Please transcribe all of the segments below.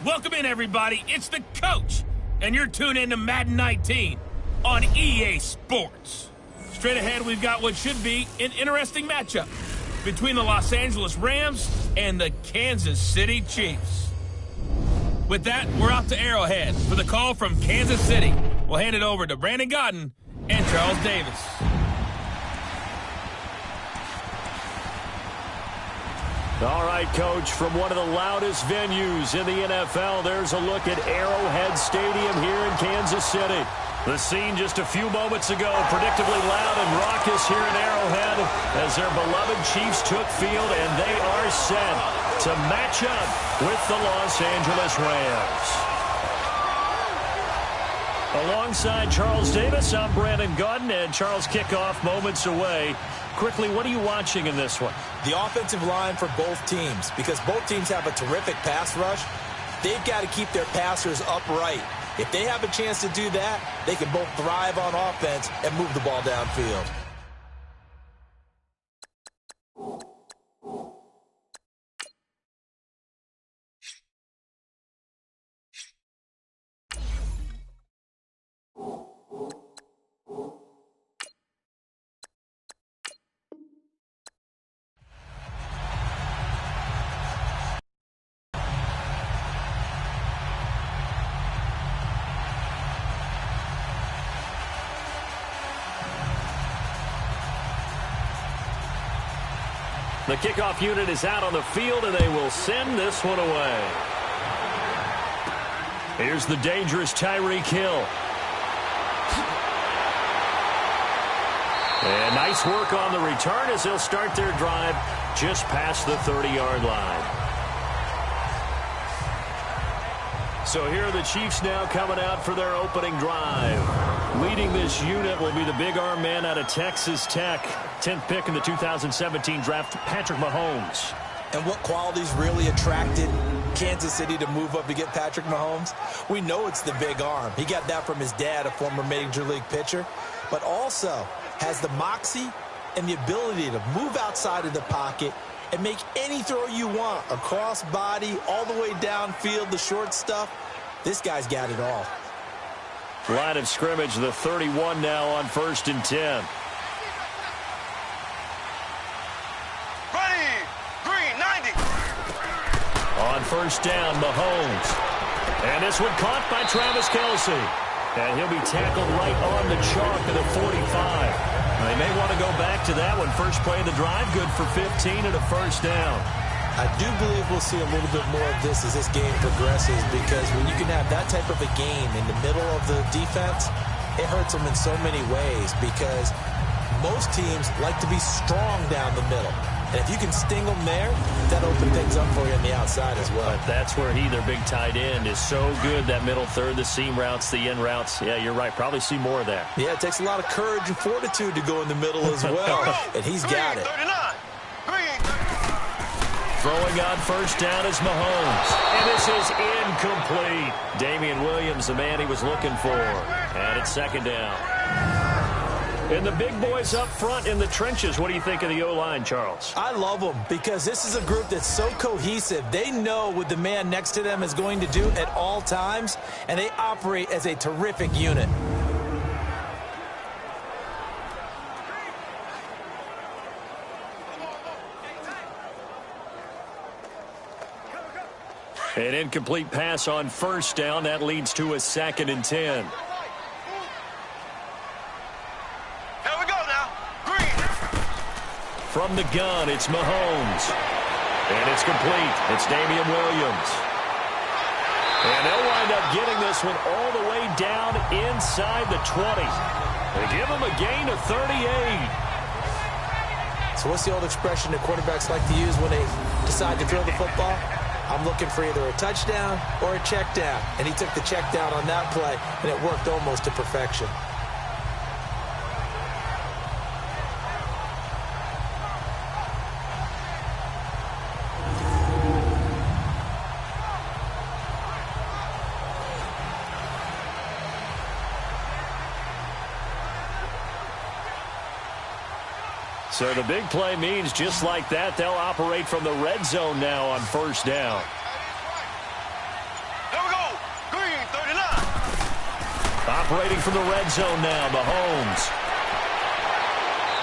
Welcome in, everybody. It's the coach, and you're tuned in to Madden 19 on EA Sports. Straight ahead, we've got what should be an interesting matchup between the Los Angeles Rams and the Kansas City Chiefs. With that, we're off to Arrowhead for the call from Kansas City. We'll hand it over to Brandon Godden and Charles Davis. All right, Coach, from one of the loudest venues in the NFL, there's a look at Arrowhead Stadium here in Kansas City. The scene just a few moments ago, predictably loud and raucous here in Arrowhead as their beloved Chiefs took field, and they are set to match up with the Los Angeles Rams. Alongside Charles Davis, I'm Brandon Godden, and Charles, kickoff moments away. Quickly, what are you watching in this one? The offensive line for both teams, because both teams have a terrific pass rush. They've got to keep their passers upright. If they have a chance to do that, they can both thrive on offense and move the ball downfield. The kickoff unit is out on the field, and they will send this one away. Here's the dangerous Tyreek Hill. And nice work on the return as they'll start their drive just past the 30-yard line. So here are the Chiefs now coming out for their opening drive. Leading this unit will be the big arm man out of Texas Tech. 10th pick in the 2017 draft, Patrick Mahomes. And what qualities really attracted Kansas City to move up to get Patrick Mahomes? We know it's the big arm. He got that from his dad, a former Major League pitcher, but also has the moxie and the ability to move outside of the pocket and make any throw you want, across body, all the way downfield, the short stuff. This guy's got it all. Line of scrimmage, the 31 now on 1st and 10. Ready, green, 90. On 1st down, Mahomes. And this one caught by Travis Kelce. And he'll be tackled right on the chalk of the 45. They may want to go back to that one. First play of the drive, good for 15 and a 1st down. I do believe we'll see a little bit more of this as this game progresses, because when you can have that type of a game in the middle of the defense, it hurts them in so many ways, because most teams like to be strong down the middle. And if you can sting them there, that opens things up for you on the outside as well. But that's where their big tight end, is so good, that middle third, the seam routes, the in routes. Yeah, you're right. Probably see more of that. Yeah, it takes a lot of courage and fortitude to go in the middle as well. And he's got it. 39. Throwing on 1st down is Mahomes. And this is incomplete. Damian Williams, the man he was looking for. And it's 2nd down. And the big boys up front in the trenches. What do you think of the O-line, Charles? I love them, because this is a group that's so cohesive. They know what the man next to them is going to do at all times, and they operate as a terrific unit. An incomplete pass on 1st down. That leads to a 2nd and 10. From the gun, it's Mahomes. And it's complete. It's Damian Williams. And they'll wind up getting this one all the way down inside the 20. They give him a gain of 38. So what's the old expression that quarterbacks like to use when they decide to throw the football? I'm looking for either a touchdown or a check down. And he took the check down on that play, and it worked almost to perfection. So the big play means just like that, they'll operate from the red zone now on 1st down. Operating from the red zone now, Mahomes.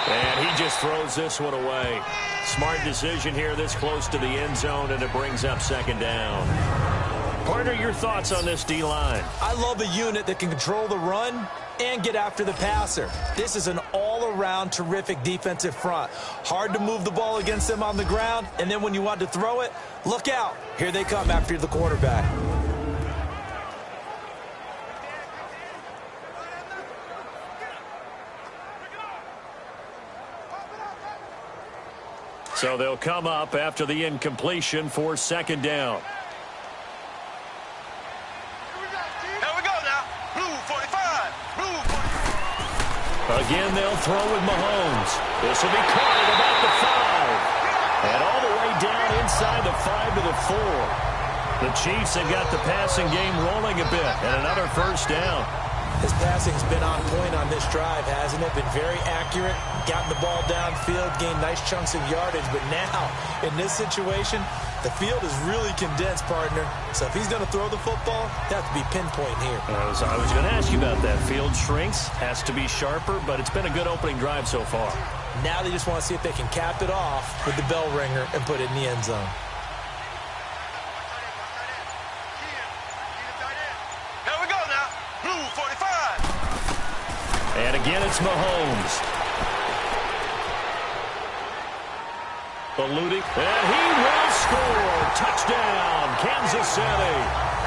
And he just throws this one away. Smart decision here this close to the end zone, and it brings up second down. Partner, your thoughts on this D-line? I love a unit that can control the run and get after the passer. This is an all-around terrific defensive front. Hard to move the ball against them on the ground, and then when you want to throw it, look out. Here they come after the quarterback. So they'll come up after the incompletion for second down. Here we go now. Blue 45. Blue 45. Again, they'll throw with Mahomes. This will be caught at about the 5. And all the way down inside the 5 to the 4. The Chiefs have got the passing game rolling a bit, and another first down. His passing's been on point on this drive, hasn't it? Been very accurate, gotten the ball downfield, gained nice chunks of yardage. But now, in this situation, the field is really condensed, partner. So if he's going to throw the football, that has to be pinpoint here. I was going to ask you about that. Field shrinks, has to be sharper, but it's been a good opening drive so far. Now they just want to see if they can cap it off with the bell ringer and put it in the end zone. Here we go now. Blue 45. And again, it's Mahomes. Eluding, and he will score. Touchdown, Kansas City.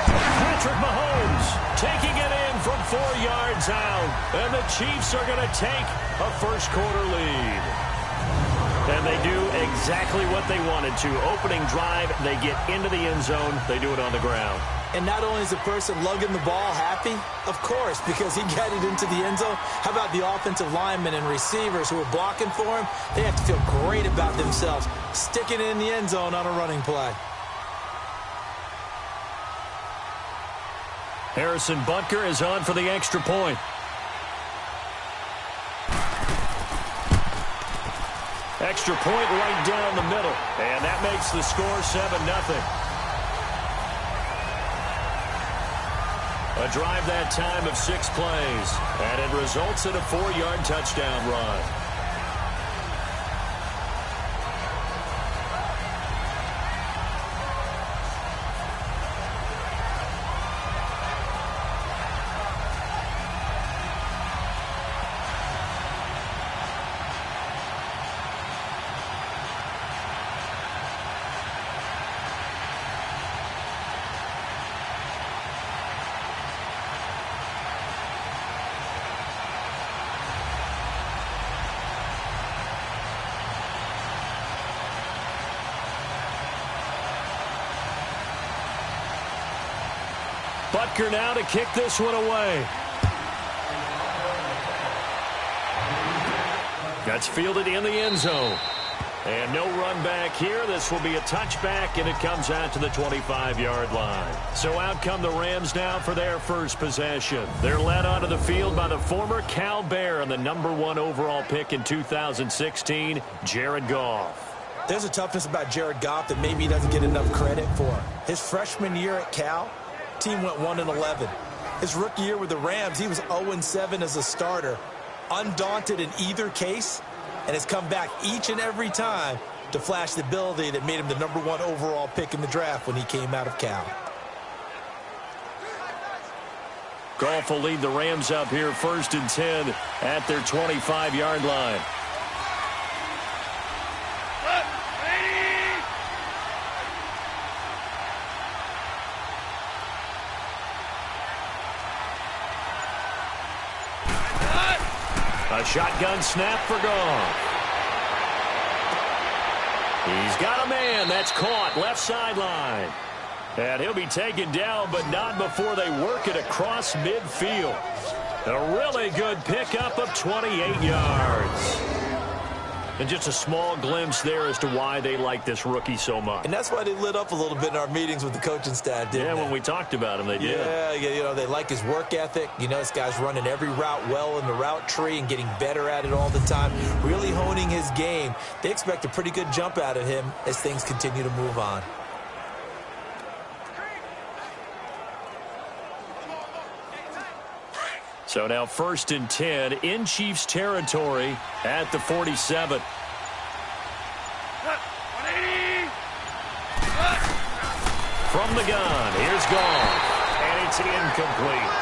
Patrick Mahomes taking it in from 4 yards out. And the Chiefs are going to take a first-quarter lead. And they do exactly what they wanted to. Opening drive, they get into the end zone. They do it on the ground. And not only is the person lugging the ball happy, of course, because he got it into the end zone. How about the offensive linemen and receivers who are blocking for him? They have to feel great about themselves, sticking it in the end zone on a running play. Harrison Butker is on for the extra point. Extra point right down the middle. And that makes the score 7-0. A drive that time of 6 plays. And it results in a 4-yard touchdown run. Butker now to kick this one away. That's fielded in the end zone. And no run back here. This will be a touchback, and it comes out to the 25-yard line. So out come the Rams now for their first possession. They're led onto the field by the former Cal Bear and the #1 overall pick in 2016, Jared Goff. There's a toughness about Jared Goff that maybe he doesn't get enough credit for. His freshman year at Cal, team went 1-11. His rookie year with the Rams, he was 0-7 as a starter. Undaunted in either case, and has come back each and every time to flash the ability that made him the #1 overall pick in the draft when he came out of Cal. Goff will lead the Rams up here 1st and 10 at their 25-yard line. A shotgun snap for Goff. He's got a man. That's caught. Left sideline. And he'll be taken down, but not before they work it across midfield. A really good pickup of 28 yards. And just a small glimpse there as to why they like this rookie so much. And that's why they lit up a little bit in our meetings with the coaching staff, didn't they? Yeah, when we talked about him, they did. Yeah, you know, they like his work ethic. You know, this guy's running every route well in the route tree and getting better at it all the time, really honing his game. They expect a pretty good jump out of him as things continue to move on. So now 1st and 10 in Chiefs territory at the 47. From the gun, here's Goff, and it's incomplete.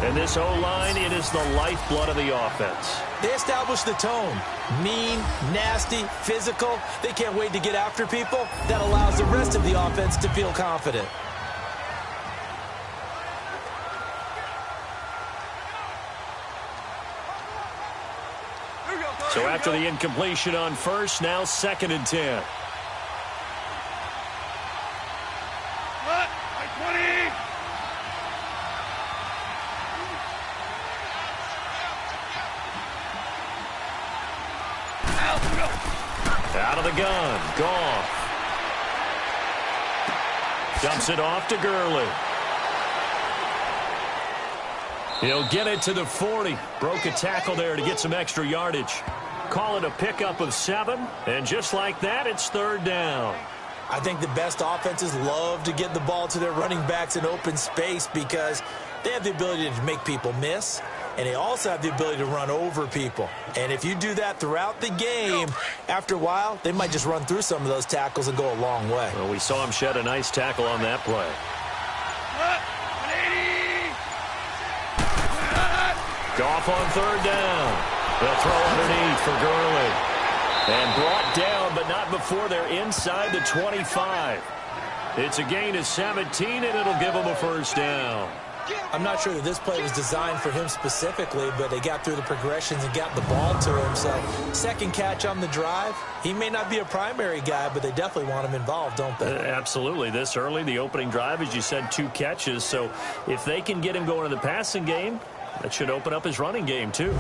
And this O-line, it is the lifeblood of the offense. They establish the tone. Mean, nasty, physical. They can't wait to get after people. That allows the rest of the offense to feel confident. So after the incompletion on 1st, now 2nd and 10. Out of the gun, Goff. Dumps it off to Gurley. He'll get it to the 40. Broke a tackle there to get some extra yardage. Call it a pickup of 7, and just like that, it's 3rd down. I think the best offenses love to get the ball to their running backs in open space because they have the ability to make people miss, and they also have the ability to run over people. And if you do that throughout the game, after a while, they might just run through some of those tackles and go a long way. Well, we saw him shed a nice tackle on that play. Goff on 3rd down. They'll throw underneath for Gurley. And brought down, but not before they're inside the 25. It's a gain of 17, and it'll give them a 1st down. I'm not sure that this play was designed for him specifically, but they got through the progressions and got the ball to him. So, 2nd catch on the drive. He may not be a primary guy, but they definitely want him involved, don't they? Absolutely. This early, the opening drive, as you said, 2 catches. So, if they can get him going in the passing game, that should open up his running game, too.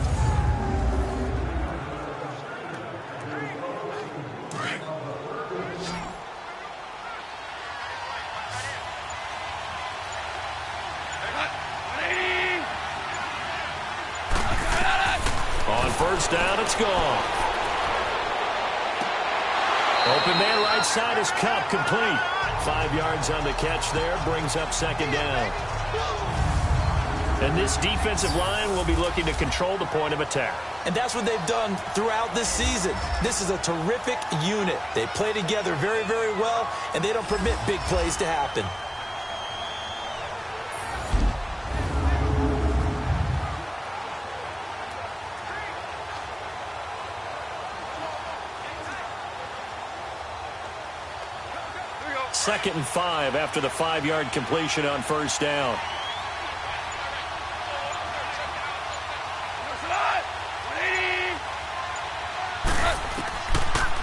On 1st down, it's gone. Open man right side is Cup, complete. 5 yards on the catch there, brings up 2nd down. And this defensive line will be looking to control the point of attack. And that's what they've done throughout this season. This is a terrific unit. They play together very, very well, and they don't permit big plays to happen. Second and 5 after the 5-yard completion on 1st down.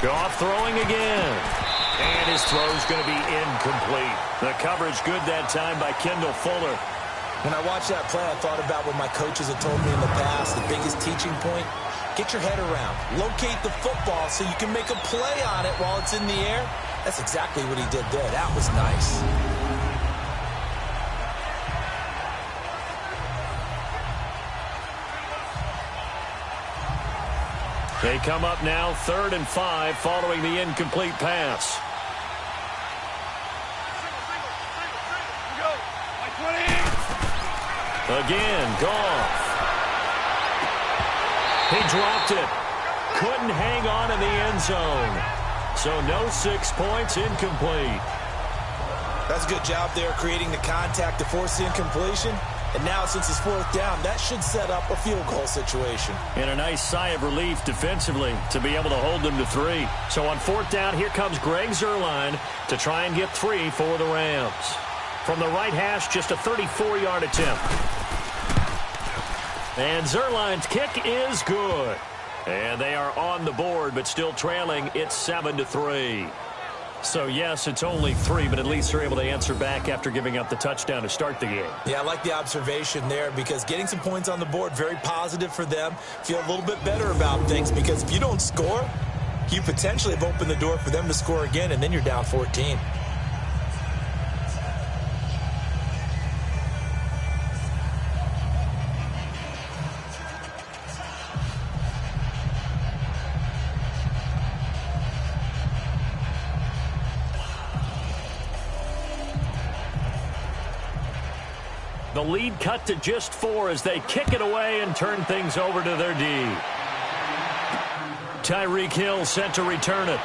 Goff throwing again. And his throw's going to be incomplete. The coverage good that time by Kendall Fuller. When I watched that play, I thought about what my coaches have told me in the past. The biggest teaching point, get your head around. Locate the football so you can make a play on it while it's in the air. That's exactly what he did there. That was nice. They come up now 3rd and 5 following the incomplete pass. Again, Goff. He dropped it. Couldn't hang on in the end zone. So no 6 points, incomplete. That's a good job there creating the contact to force the incompletion. And now, since it's 4th down, that should set up a field goal situation. And a nice sigh of relief defensively to be able to hold them to 3. So on 4th down, here comes Greg Zuerlein to try and get 3 for the Rams. From the right hash, just a 34-yard attempt. And Zuerlein's kick is good. And they are on the board, but still trailing. It's 7-3. So, yes, it's only 3, but at least they're able to answer back after giving up the touchdown to start the game. Yeah, I like the observation there because getting some points on the board, very positive for them. Feel a little bit better about things because if you don't score, you potentially have opened the door for them to score again, and then you're down 14. The lead cut to just 4 as they kick it away and turn things over to their D. Tyreek Hill set to return it.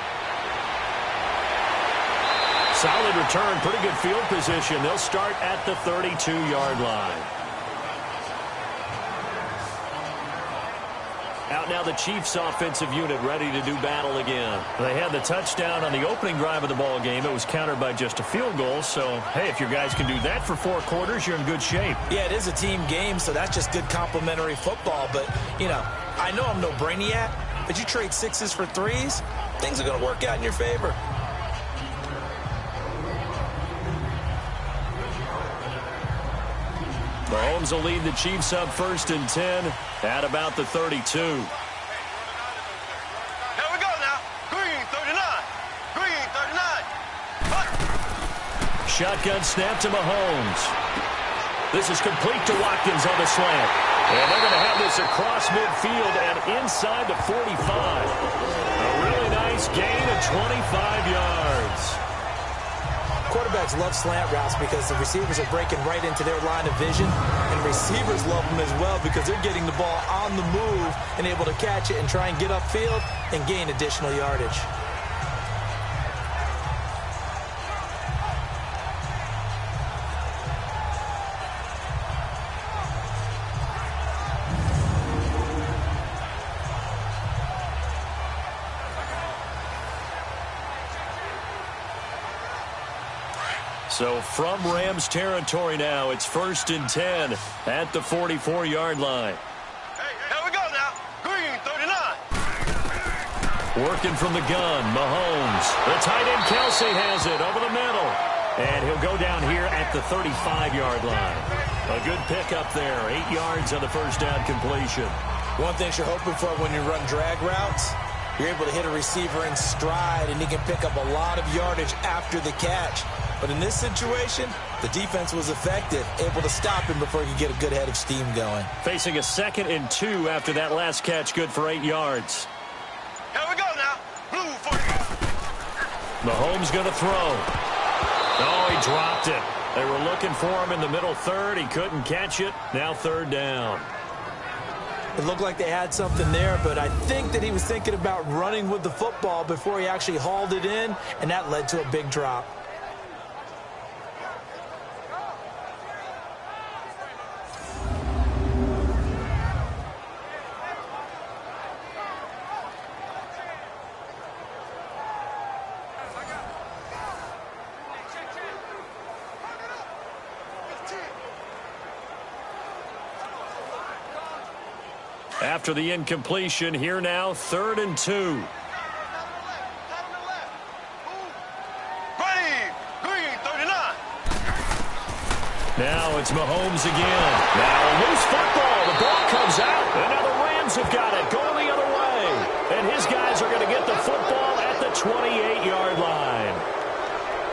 Solid return, pretty good field position. They'll start at the 32-yard line. Out now the Chiefs offensive unit ready to do battle again. They had the touchdown on the opening drive of the ball game. It was countered by just a field goal. So, hey, if your guys can do that for 4 quarters, you're in good shape. Yeah, it is a team game, so that's just good complementary football. But, you know, I know I'm no brainiac, but you trade 6s for 3s, things are going to work out in your favor. Mahomes will lead the Chiefs up 1st and 10 at about the 32. Here we go now. Green 39. Green 39. Shotgun snap to Mahomes. This is complete to Watkins on the slant. And they're going to have this across midfield and inside the 45. A really nice gain of 25 yards. Quarterbacks love slant routes because the receivers are breaking right into their line of vision, and receivers love them as well because they're getting the ball on the move and able to catch it and try and get upfield and gain additional yardage. So from Rams territory now, it's 1st and 10 at the 44-yard line. Here we go now. Green 39. Working from the gun, Mahomes. The tight end Kelsey has it over the middle. And he'll go down here at the 35-yard line. A good pickup there, 8 yards on the first down completion. One thing you're hoping for when you run drag routes, you're able to hit a receiver in stride, and he can pick up a lot of yardage after the catch. But in this situation, the defense was effective, able to stop him before he could get a good head of steam going. Facing a 2nd and 2 after that last catch, good for 8 yards. Here we go now. Blue 45. Mahomes going to throw. Oh, he dropped it. They were looking for him in the middle third. He couldn't catch it. Now 3rd down. It looked like they had something there, but I think that he was thinking about running with the football before he actually hauled it in, and that led to a big drop. After the incompletion, here now, 3rd and 2. Green 39. Now it's Mahomes again. Now a loose football. The ball comes out. And now the Rams have got it going the other way. And his guys are going to get the football at the 28-yard line.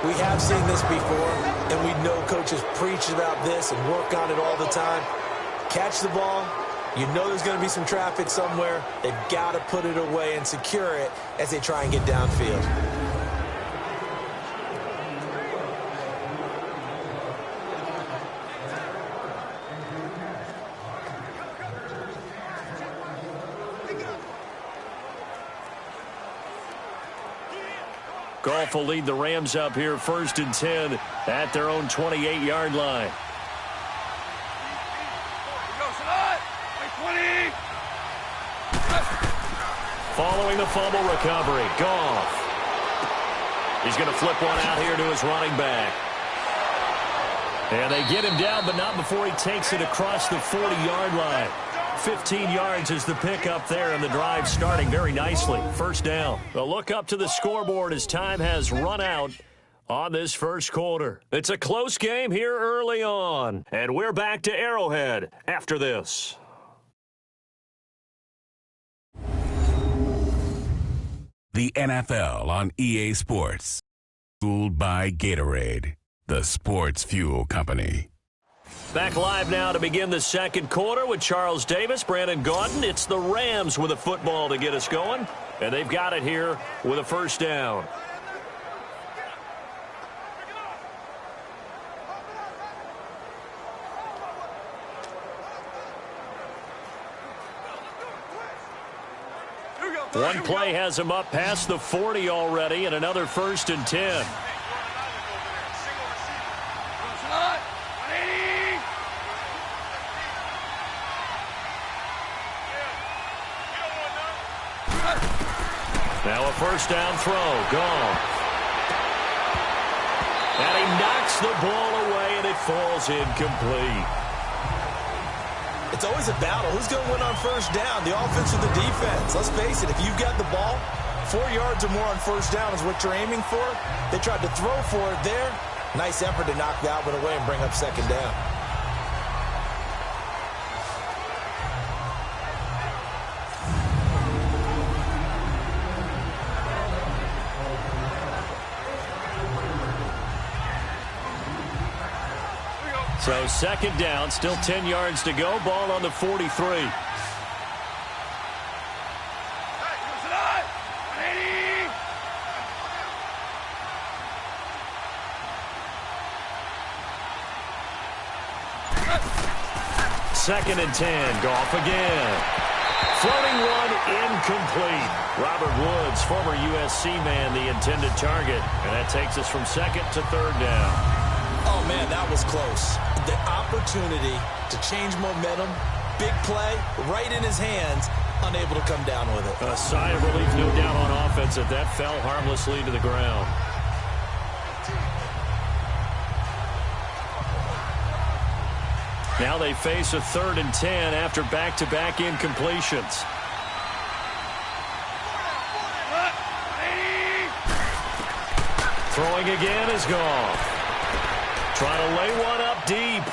We have seen this before, and we know coaches preach about this and work on it all the time. Catch the ball. You know there's going to be some traffic somewhere. They've got to put it away and secure it as they try and get downfield. Goff will lead the Rams up here 1st and 10 at their own 28-yard line. Following the fumble recovery, Goff. He's going to flip one out here to his running back. And they get him down, but not before he takes it across the 40-yard line. 15 yards is the pickup there, and the drive starting very nicely. 1st down. A look up to the scoreboard as time has run out on this 1st quarter. It's a close game here early on, and we're back to Arrowhead after this. The NFL on EA Sports. Fueled by Gatorade, the sports fuel company. Back live now to begin the 2nd quarter with Charles Davis, Brandon Gaudin. It's the Rams with a football to get us going, and they've got it here with a 1st down. One play has him up past the 40 already, and another 1st and 10. Now a 1st down throw. Gone. And he knocks the ball away, and it falls incomplete. It's always a battle. Who's going to win on 1st down, the offense or the defense? Let's face it, if you've got the ball, 4 yards or more on 1st down is what you're aiming for. They tried to throw for it there. Nice effort to knock that one away and bring up 2nd down. So 2nd down, still 10 yards to go. Ball on the 43. Second and 10. Goff again. Floating one, incomplete. Robert Woods, former USC man, the intended target. And that takes us from 2nd to 3rd down. Oh, man, that was close. The opportunity to change momentum, big play, right in his hands, unable to come down with it. A sigh of relief, no doubt, on offense that fell harmlessly to the ground. Now they face a 3rd and 10 after back-to-back incompletions. Throwing again is gone. Trying to lay one up deep.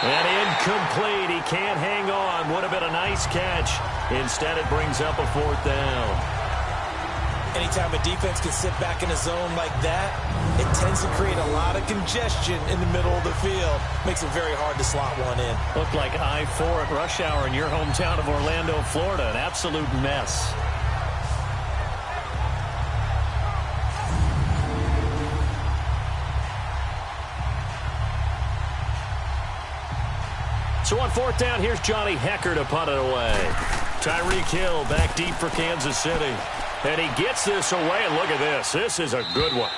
And incomplete. He can't hang on. Would have been a nice catch. Instead, it brings up a 4th down. Anytime a defense can sit back in a zone like that, it tends to create a lot of congestion in the middle of the field. Makes it very hard to slot one in. Looked like I-4 at rush hour in your hometown of Orlando, Florida. An absolute mess. So on 4th down, here's Johnny Hecker to punt it away. Tyreek Hill back deep for Kansas City. And he gets this away, and look at this. This is a good one.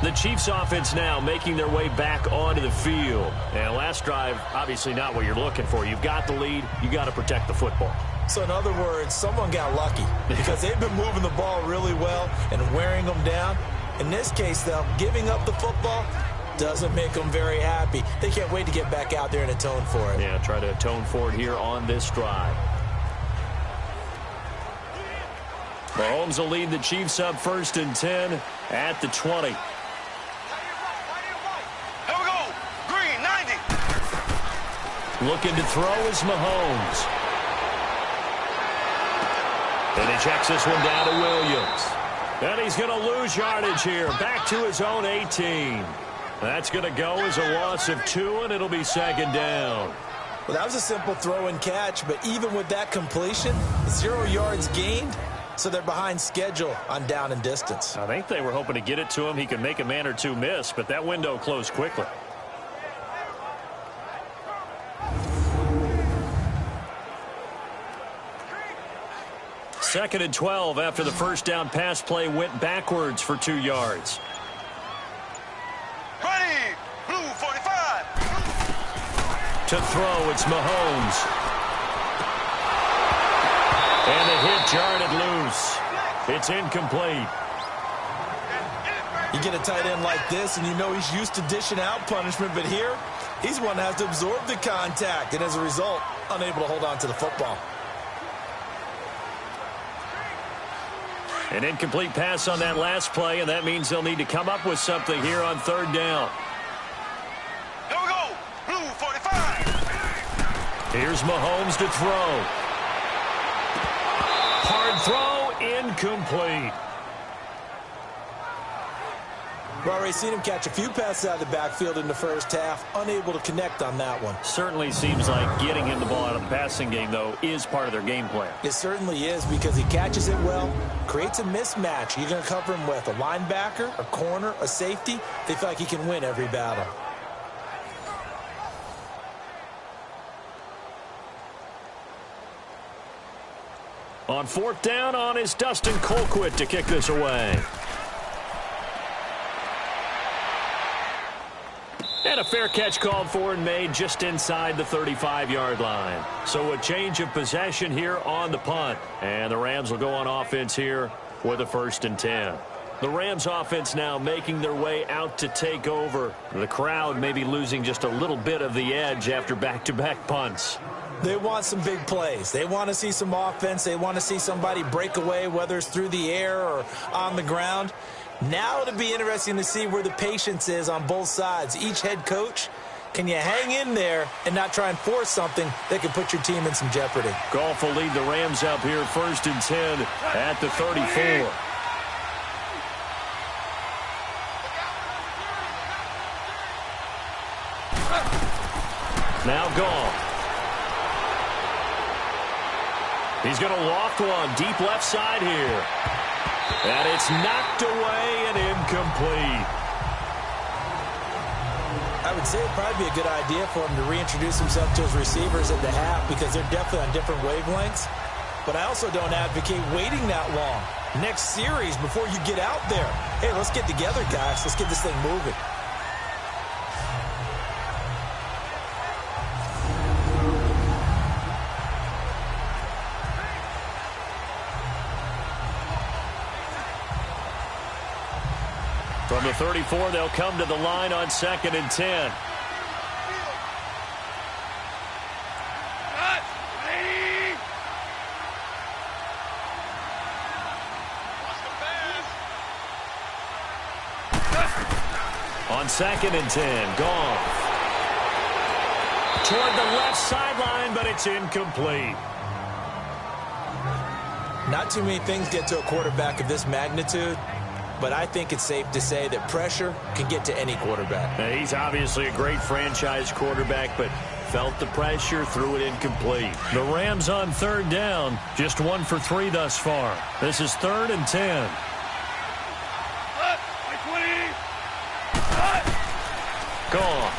The Chiefs offense now making their way back onto the field. And last drive, obviously not what you're looking for. You've got the lead. You got to protect the football. So in other words, someone got lucky because they've been moving the ball really well and wearing them down. In this case, though, giving up the football doesn't make them very happy. They can't wait to get back out there and atone for it. Yeah, try to atone for it here on this drive. Mahomes will lead the Chiefs up 1st and 10 at the 20. Here we go. Green, 90. Looking to throw is Mahomes. And he checks this one down to Williams. And he's going to lose yardage here. Back to his own 18. That's going to go as a loss of 2, and it'll be 2nd down. Well, that was a simple throw and catch, but even with that completion, 0 yards gained, so they're behind schedule on down and distance. I think they were hoping to get it to him. He could make a man or two miss, but that window closed quickly. Second and 12 after the 1st down pass play went backwards for 2 yards. Ready, blue 45. To throw, it's Mahomes. And the hit jarred loose. It's incomplete. You get a tight end like this, and you know he's used to dishing out punishment, but here, he's one that has to absorb the contact, and as a result, unable to hold on to the football. An incomplete pass on that last play, and that means they'll need to come up with something here on 3rd down. Here we go, blue 45. Here's Mahomes to throw. Hard throw, incomplete. We've already seen him catch a few passes out of the backfield in the 1st half, unable to connect on that one. Certainly seems like getting him the ball out of the passing game, though, is part of their game plan. It certainly is because he catches it well, creates a mismatch. You're going to cover him with a linebacker, a corner, a safety. They feel like he can win every battle. On fourth down on is Dustin Colquitt to kick this away. And a fair catch called for and made just inside the 35-yard line. So a change of possession here on the punt. And the Rams will go on offense here with a 1st and 10. The Rams offense now making their way out to take over. The crowd may be losing just a little bit of the edge after back-to-back punts. They want some big plays. They want to see some offense. They want to see somebody break away, whether it's through the air or on the ground. Now it'll be interesting to see where the patience is on both sides. Each head coach, can you hang in there and not try and force something that could put your team in some jeopardy? Goff will lead the Rams up here 1st and 10 at the 34. Now Goff. He's going to loft one deep left side here. And it's knocked away and incomplete. I would say it'd probably be a good idea for him to reintroduce himself to his receivers at the half because they're definitely on different wavelengths. But I also don't advocate waiting that long. Next series before you get out there. Hey, let's get together, guys. Let's get this thing moving. From the 34, they'll come to the line on 2nd and 10. On 2nd and 10, Goff. Toward the left sideline, but it's incomplete. Not too many things get to a quarterback of this magnitude. But I think it's safe to say that pressure can get to any quarterback. Now, he's obviously a great franchise quarterback, but felt the pressure, threw it incomplete. The Rams on 3rd down, just 1 for 3 thus far. This is 3rd and 10. Gone.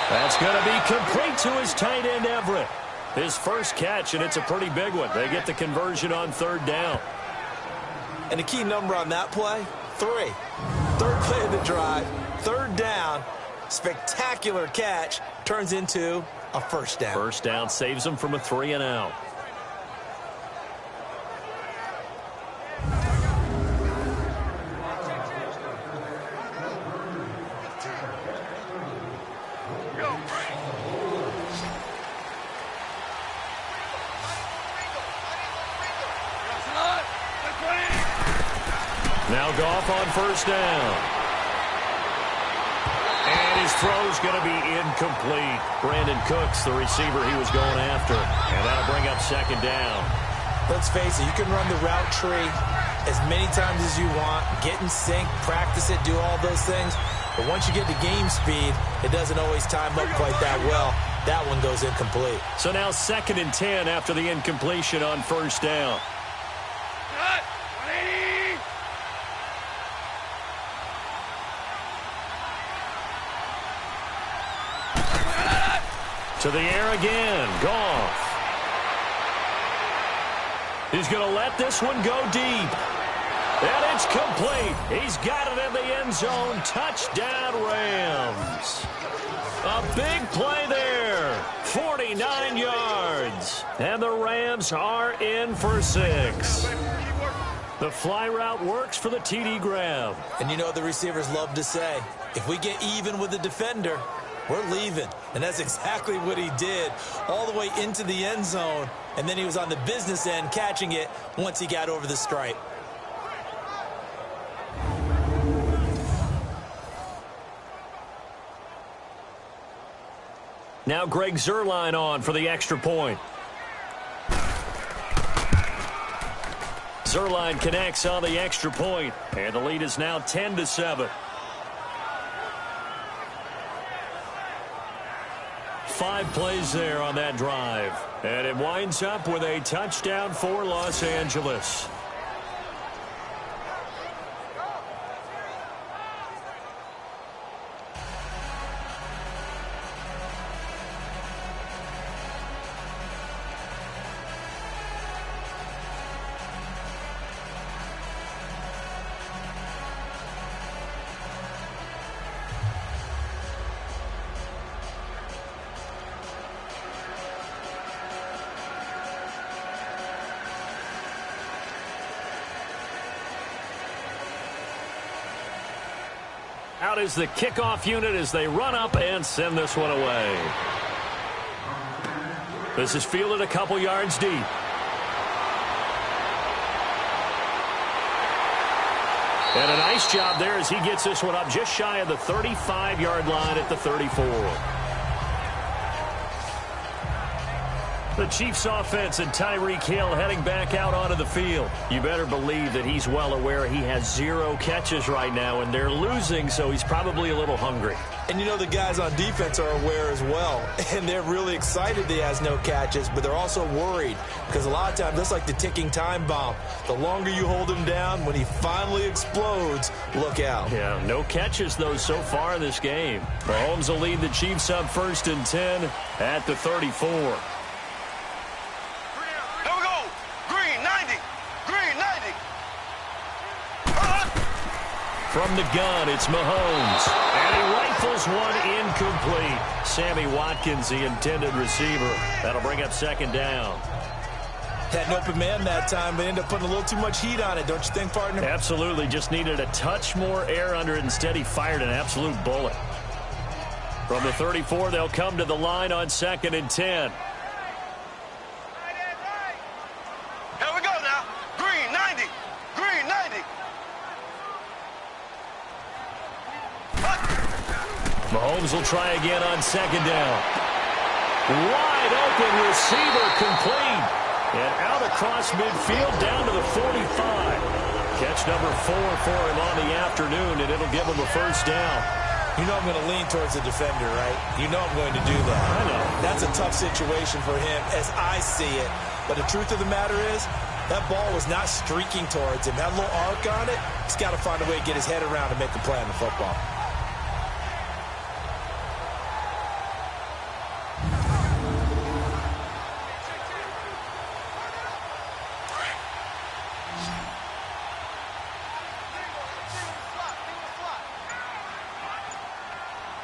That's going to be complete to his tight end, Everett. His first catch, and it's a pretty big one. They get the conversion on 3rd down. And the key number on that play, 3. 3rd play of the drive, 3rd down, spectacular catch, turns into a 1st down. 1st down saves them from a 3 and out. Now Goff on 1st down. And his throw's going to be incomplete. Brandon Cooks, the receiver he was going after. And that'll bring up 2nd down. Let's face it, you can run the route tree as many times as you want, get in sync, practice it, do all those things. But once you get to game speed, it doesn't always time up quite that well. That one goes incomplete. So now 2nd and 10 after the incompletion on 1st down. To the air again, Goff. He's going to let this one go deep. And it's complete. He's got it in the end zone. Touchdown, Rams. A big play there. 49 yards. And the Rams are in for 6. The fly route works for the TD grab. And you know what the receivers love to say? If we get even with the defender, we're leaving. And that's exactly what he did, all the way into the end zone. And then he was on the business end catching it once he got over the stripe. Now Greg Zuerlein on for the extra point. Zuerlein connects on the extra point, and the lead is now 10-7. 5 plays there on that drive, and it winds up with a touchdown for Los Angeles. Out is the kickoff unit as they run up and send this one away. This is fielded a couple yards deep. And a nice job there as he gets this one up just shy of the 35-yard line at the 34. The Chiefs offense and Tyreek Hill heading back out onto the field. You better believe that he's well aware he has 0 catches right now, and they're losing, so he's probably a little hungry. And you know the guys on defense are aware as well. And they're really excited he has no catches, but they're also worried because a lot of times that's like the ticking time bomb. The longer you hold him down, when he finally explodes, look out. Yeah, no catches, though, so far in this game. Mahomes will lead the Chiefs up 1st and 10 at the 34. Here we go. Green 90. Green 90. From the gun, it's Mahomes. And he rifles one incomplete. Sammy Watkins, the intended receiver. That'll bring up 2nd down. Had an open man that time, but ended up putting a little too much heat on it, don't you think, partner? Absolutely. Just needed a touch more air under it. Instead, he fired an absolute bullet. From the 34, they'll come to the line on 2nd and 10. Here we go now. Green 90. Green 90. Mahomes will try again on 2nd down. Wide open receiver complete. And out across midfield down to the 45. Catch number 4 for him on the afternoon, and it'll give him a 1st down. You know I'm going to lean towards the defender, right? You know I'm going to do that. I know. That's a tough situation for him as I see it. But the truth of the matter is, that ball was not streaking towards him. Had a little arc on it. He's got to find a way to get his head around and make a play on the football.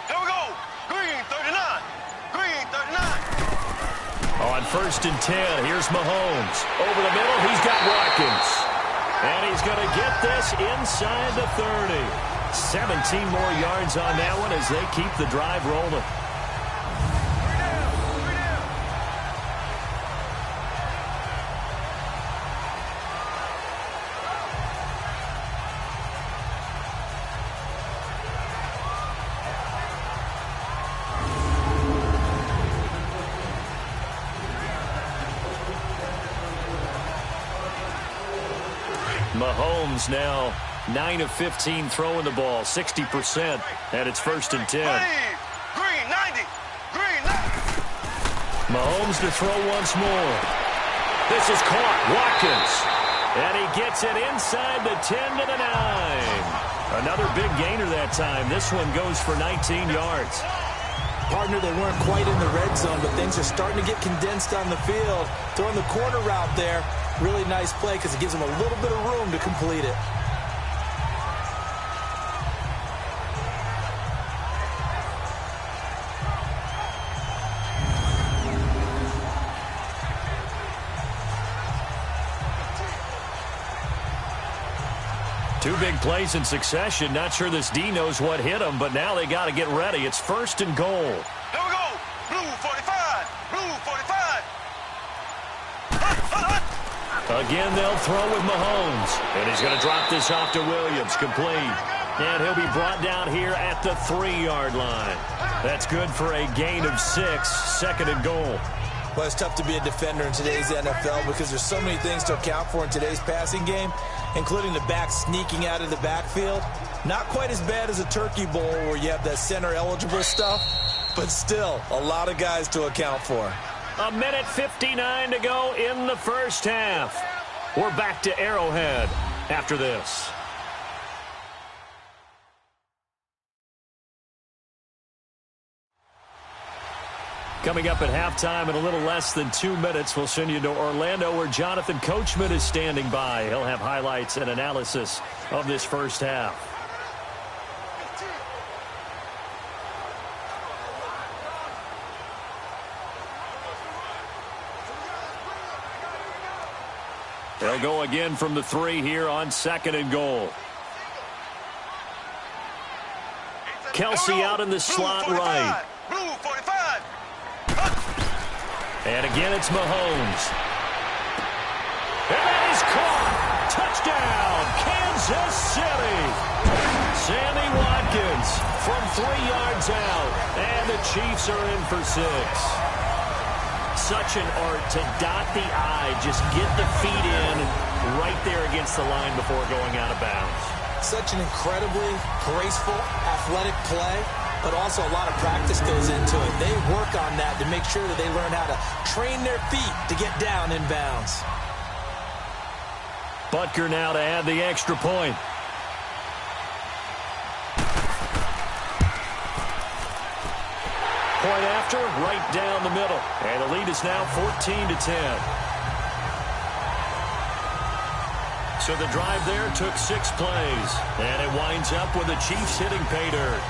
Here we go. Green 39. Green 39. On 1st and 10, here's Mahomes. Over the middle, he's got Watkins. And he's going to get this inside the 30. 17 more yards on that one as they keep the drive rolling. Mahomes now 9 of 15 throwing the ball, 60%, and it's 1st and 10. Green 90. Green 90. Mahomes to throw once more. This is caught. Watkins. And he gets it inside the 10 to the 9. Another big gainer that time. This one goes for 19 yards. Partner, they weren't quite in the red zone, but things are starting to get condensed on the field. Throwing the corner route there. Really nice play because it gives them a little bit of room to complete it. Two big plays in succession. Not sure this D knows what hit him, but now they got to get ready. It's 1st and goal. Here we go. Blue 45. Blue 45. Again, they'll throw with Mahomes. And he's going to drop this off to Williams. Complete. And he'll be brought down here at the 3-yard line. That's good for a gain of 6. 2nd and goal. Well, it's tough to be a defender in today's NFL because there's so many things to account for in today's passing game, including the back sneaking out of the backfield. Not quite as bad as a turkey bowl where you have that center-eligible stuff, but still a lot of guys to account for. A minute 59 to go in the first half. We're back to Arrowhead after this. Coming up at halftime in a little less than 2 minutes, we'll send you to Orlando where Jonathan Coachman is standing by. He'll have highlights and analysis of this first half. They'll go again from the 3 here on 2nd and goal. Kelsey out in the slot right. Blue 45. And again, it's Mahomes. And that is caught. Touchdown, Kansas City. Sammy Watkins from 3 yards out. And the Chiefs are in for 6. Such an art to dot the I, just get the feet in right there against the line before going out of bounds. Such an incredibly graceful, athletic play, but also a lot of practice goes into it. They work on that to make sure that they learn how to train their feet to get down in bounds. Butker now to add the extra point. Point after, right down the middle. And the lead is now 14-10. So the drive there took 6 plays. And it winds up with the Chiefs hitting pay dirt.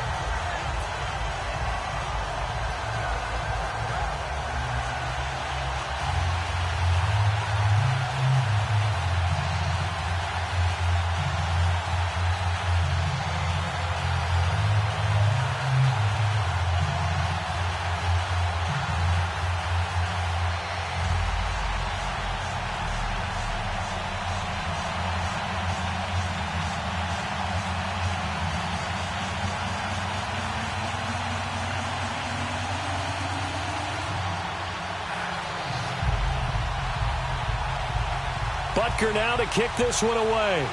Butker now to kick this one away.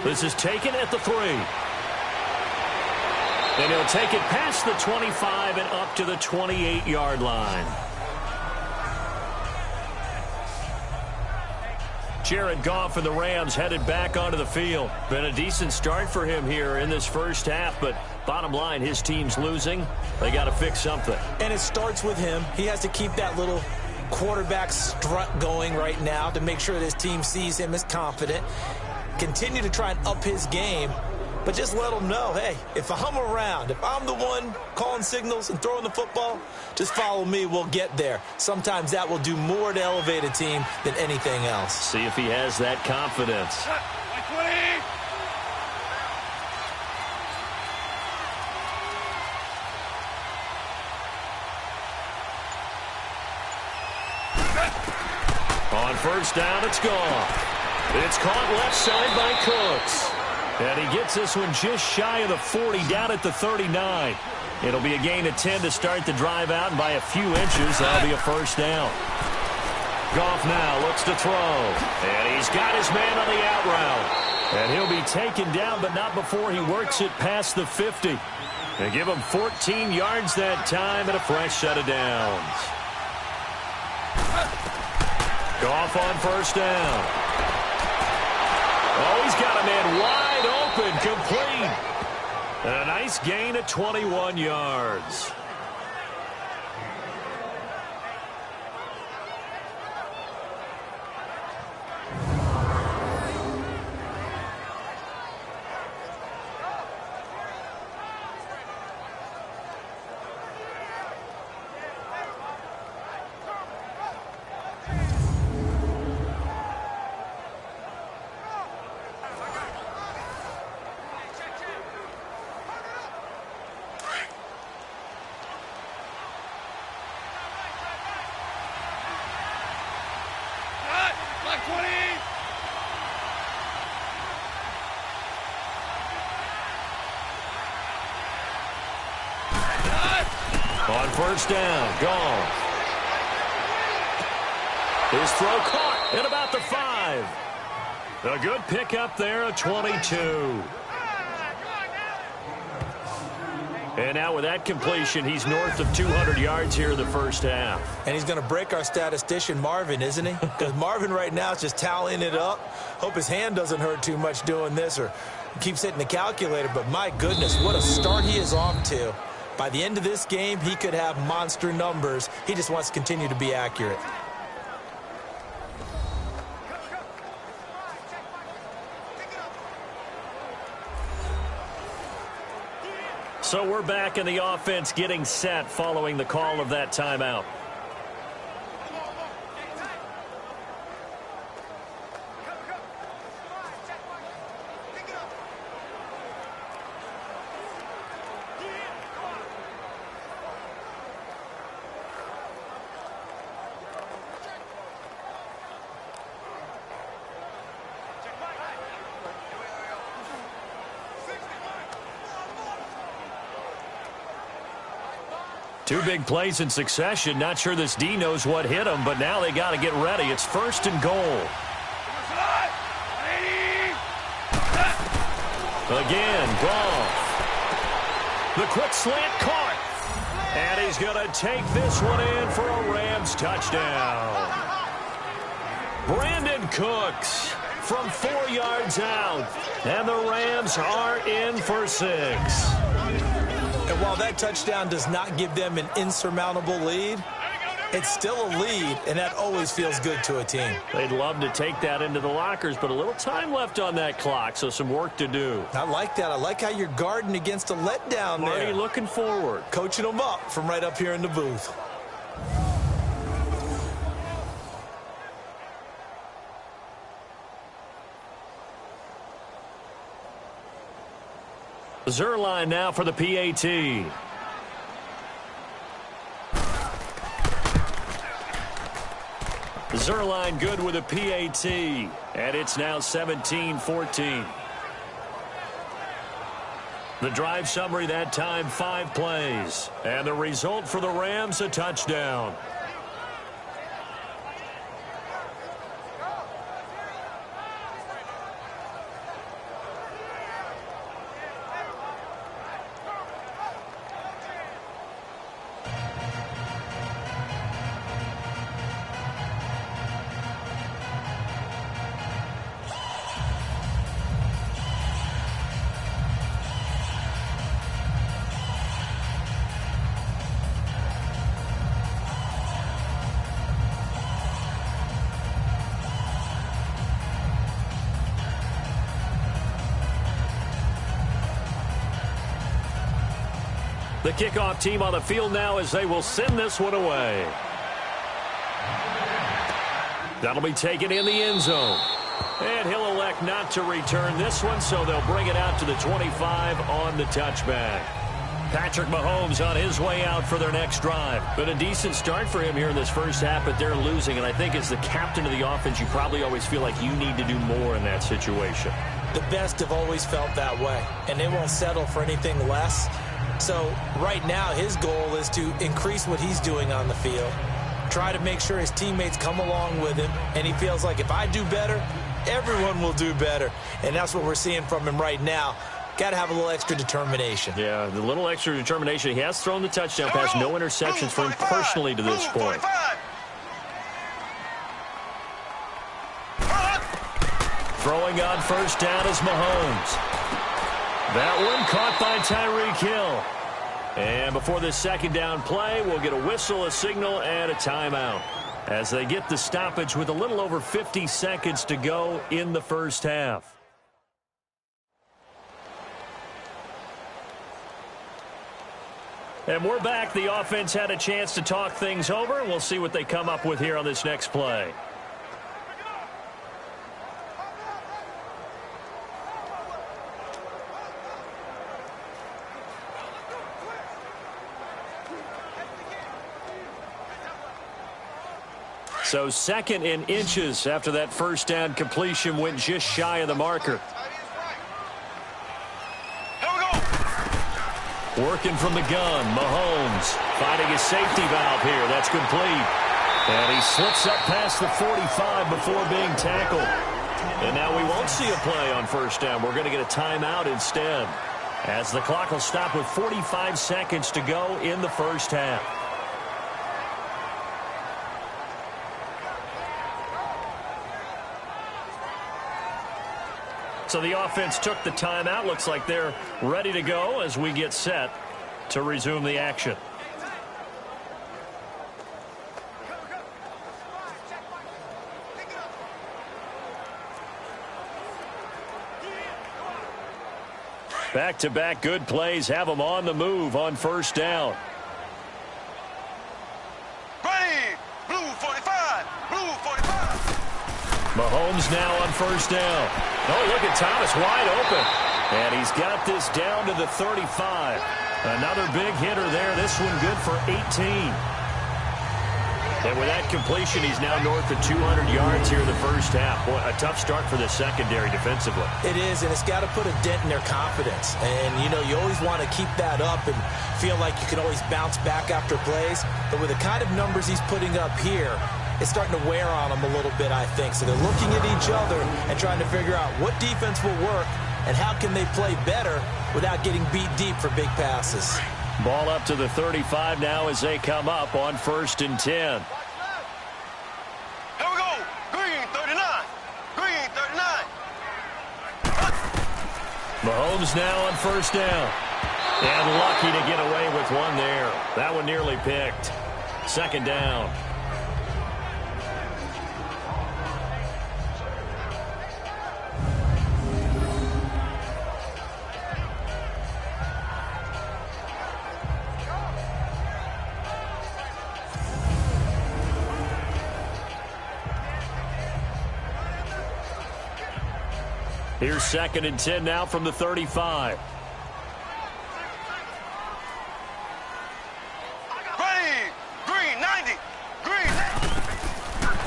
This is taken at the 3. And he'll take it past the 25 and up to the 28-yard line. Jared Goff and the Rams headed back onto the field. Been a decent start for him here in this first half, but bottom line, his team's losing. They got to fix something. And it starts with him. He has to keep that little quarterback strut going right now to make sure that his team sees him as confident. Continue to try and up his game, but just let him know, hey, if I'm around, if I'm the one calling signals and throwing the football, just follow me, we'll get there. Sometimes that will do more to elevate a team than anything else. See if he has that confidence. On first down, it's gone. It's caught left side by Cooks. And he gets this one just shy of the 40, down at the 39. It'll be a gain of 10 to start the drive out, and by a few inches, that'll be a first down. Goff now looks to throw. And he's got his man on the out route. And he'll be taken down, but not before he works it past the 50. They give him 14 yards that time and a fresh set of downs. Goff on first down. Oh, he's got a man wide open, complete. And a nice gain of 21 yards. On first down, gone. His throw caught at about the 5. A good pickup there, a 22. And now with that completion, he's north of 200 yards here in the first half. And he's going to break our statistician, Marvin, isn't he? Because Marvin right now is just tallying it up. Hope his hand doesn't hurt too much doing this or keeps hitting the calculator. But my goodness, what a start he is off to. By the end of this game, he could have monster numbers. He just wants to continue to be accurate. So we're back in the offense getting set following the call of that timeout. Two big plays in succession. Not sure this D knows what hit him, but now they got to get ready. It's 1st and goal. Again, Goff. The quick slant caught. And he's going to take this one in for a Rams touchdown. Brandon Cooks from 4 yards out. And the Rams are in for 6. And while that touchdown does not give them an insurmountable lead, it's still a lead, and that always feels good to a team. They'd love to take that into the lockers, but a little time left on that clock, so some work to do. I like that. I like how you're guarding against a letdown there. Already looking forward. Coaching them up from right up here in the booth. Zerline now for the PAT. Zerline good with a PAT. And it's now 17-14. The drive summary that time, 5 plays. And the result for the Rams, a touchdown. The kickoff team on the field now as they will send this one away. That'll be taken in the end zone. And he'll elect not to return this one, so they'll bring it out to the 25 on the touchback. Patrick Mahomes on his way out for their next drive. But a decent start for him here in this first half, but they're losing. And I think as the captain of the offense, you probably always feel like you need to do more in that situation. The best have always felt that way, and they won't settle for anything less. So right now his goal is to increase what he's doing on the field, try to make sure his teammates come along with him, and he feels like if I do better, everyone will do better. And that's what we're seeing from him right now. Got to have a little extra determination. Yeah, the little extra determination. He has thrown the touchdown pass. No interceptions for him personally to this point. Throwing on first down is Mahomes. That one caught by Tyreek Hill. And before this second down play, we'll get a whistle, a signal, and a timeout as they get the stoppage with a little over 50 seconds to go in the first half. And we're back. The offense had a chance to talk things over, and we'll see what they come up with here on this next play. So 2nd and inches after that first down completion went just shy of the marker. Working from the gun, Mahomes finding his safety valve here. That's complete. And he slips up past the 45 before being tackled. And now we won't see a play on first down. We're going to get a timeout instead, as the clock will stop with 45 seconds to go in the first half. So the offense took the timeout. Looks like they're ready to go as we get set to resume the action. Back-to-back good plays have them on the move on first down. Ready, blue 45, blue 45. Mahomes now on first down. Oh, look at Thomas wide open. And he's got this down to the 35. Another big hitter there. This one good for 18. And with that completion, he's now north of 200 yards here in the first half. Boy, a tough start for the secondary defensively. It is, and it's got to put a dent in their confidence. And, you know, you always want to keep that up and feel like you can always bounce back after plays. But with the kind of numbers he's putting up here, it's starting to wear on them a little bit, I think. So they're looking at each other and trying to figure out what defense will work and how can they play better without getting beat deep for big passes. Ball up to the 35 now as they come up on 1st and 10. Here we go. Green 39. Green 39. Mahomes now on 1st down. And lucky to get away with one there. That one nearly picked. 2nd down. Here's 2nd and 10 now from the 35. Ready. Green 90. Green.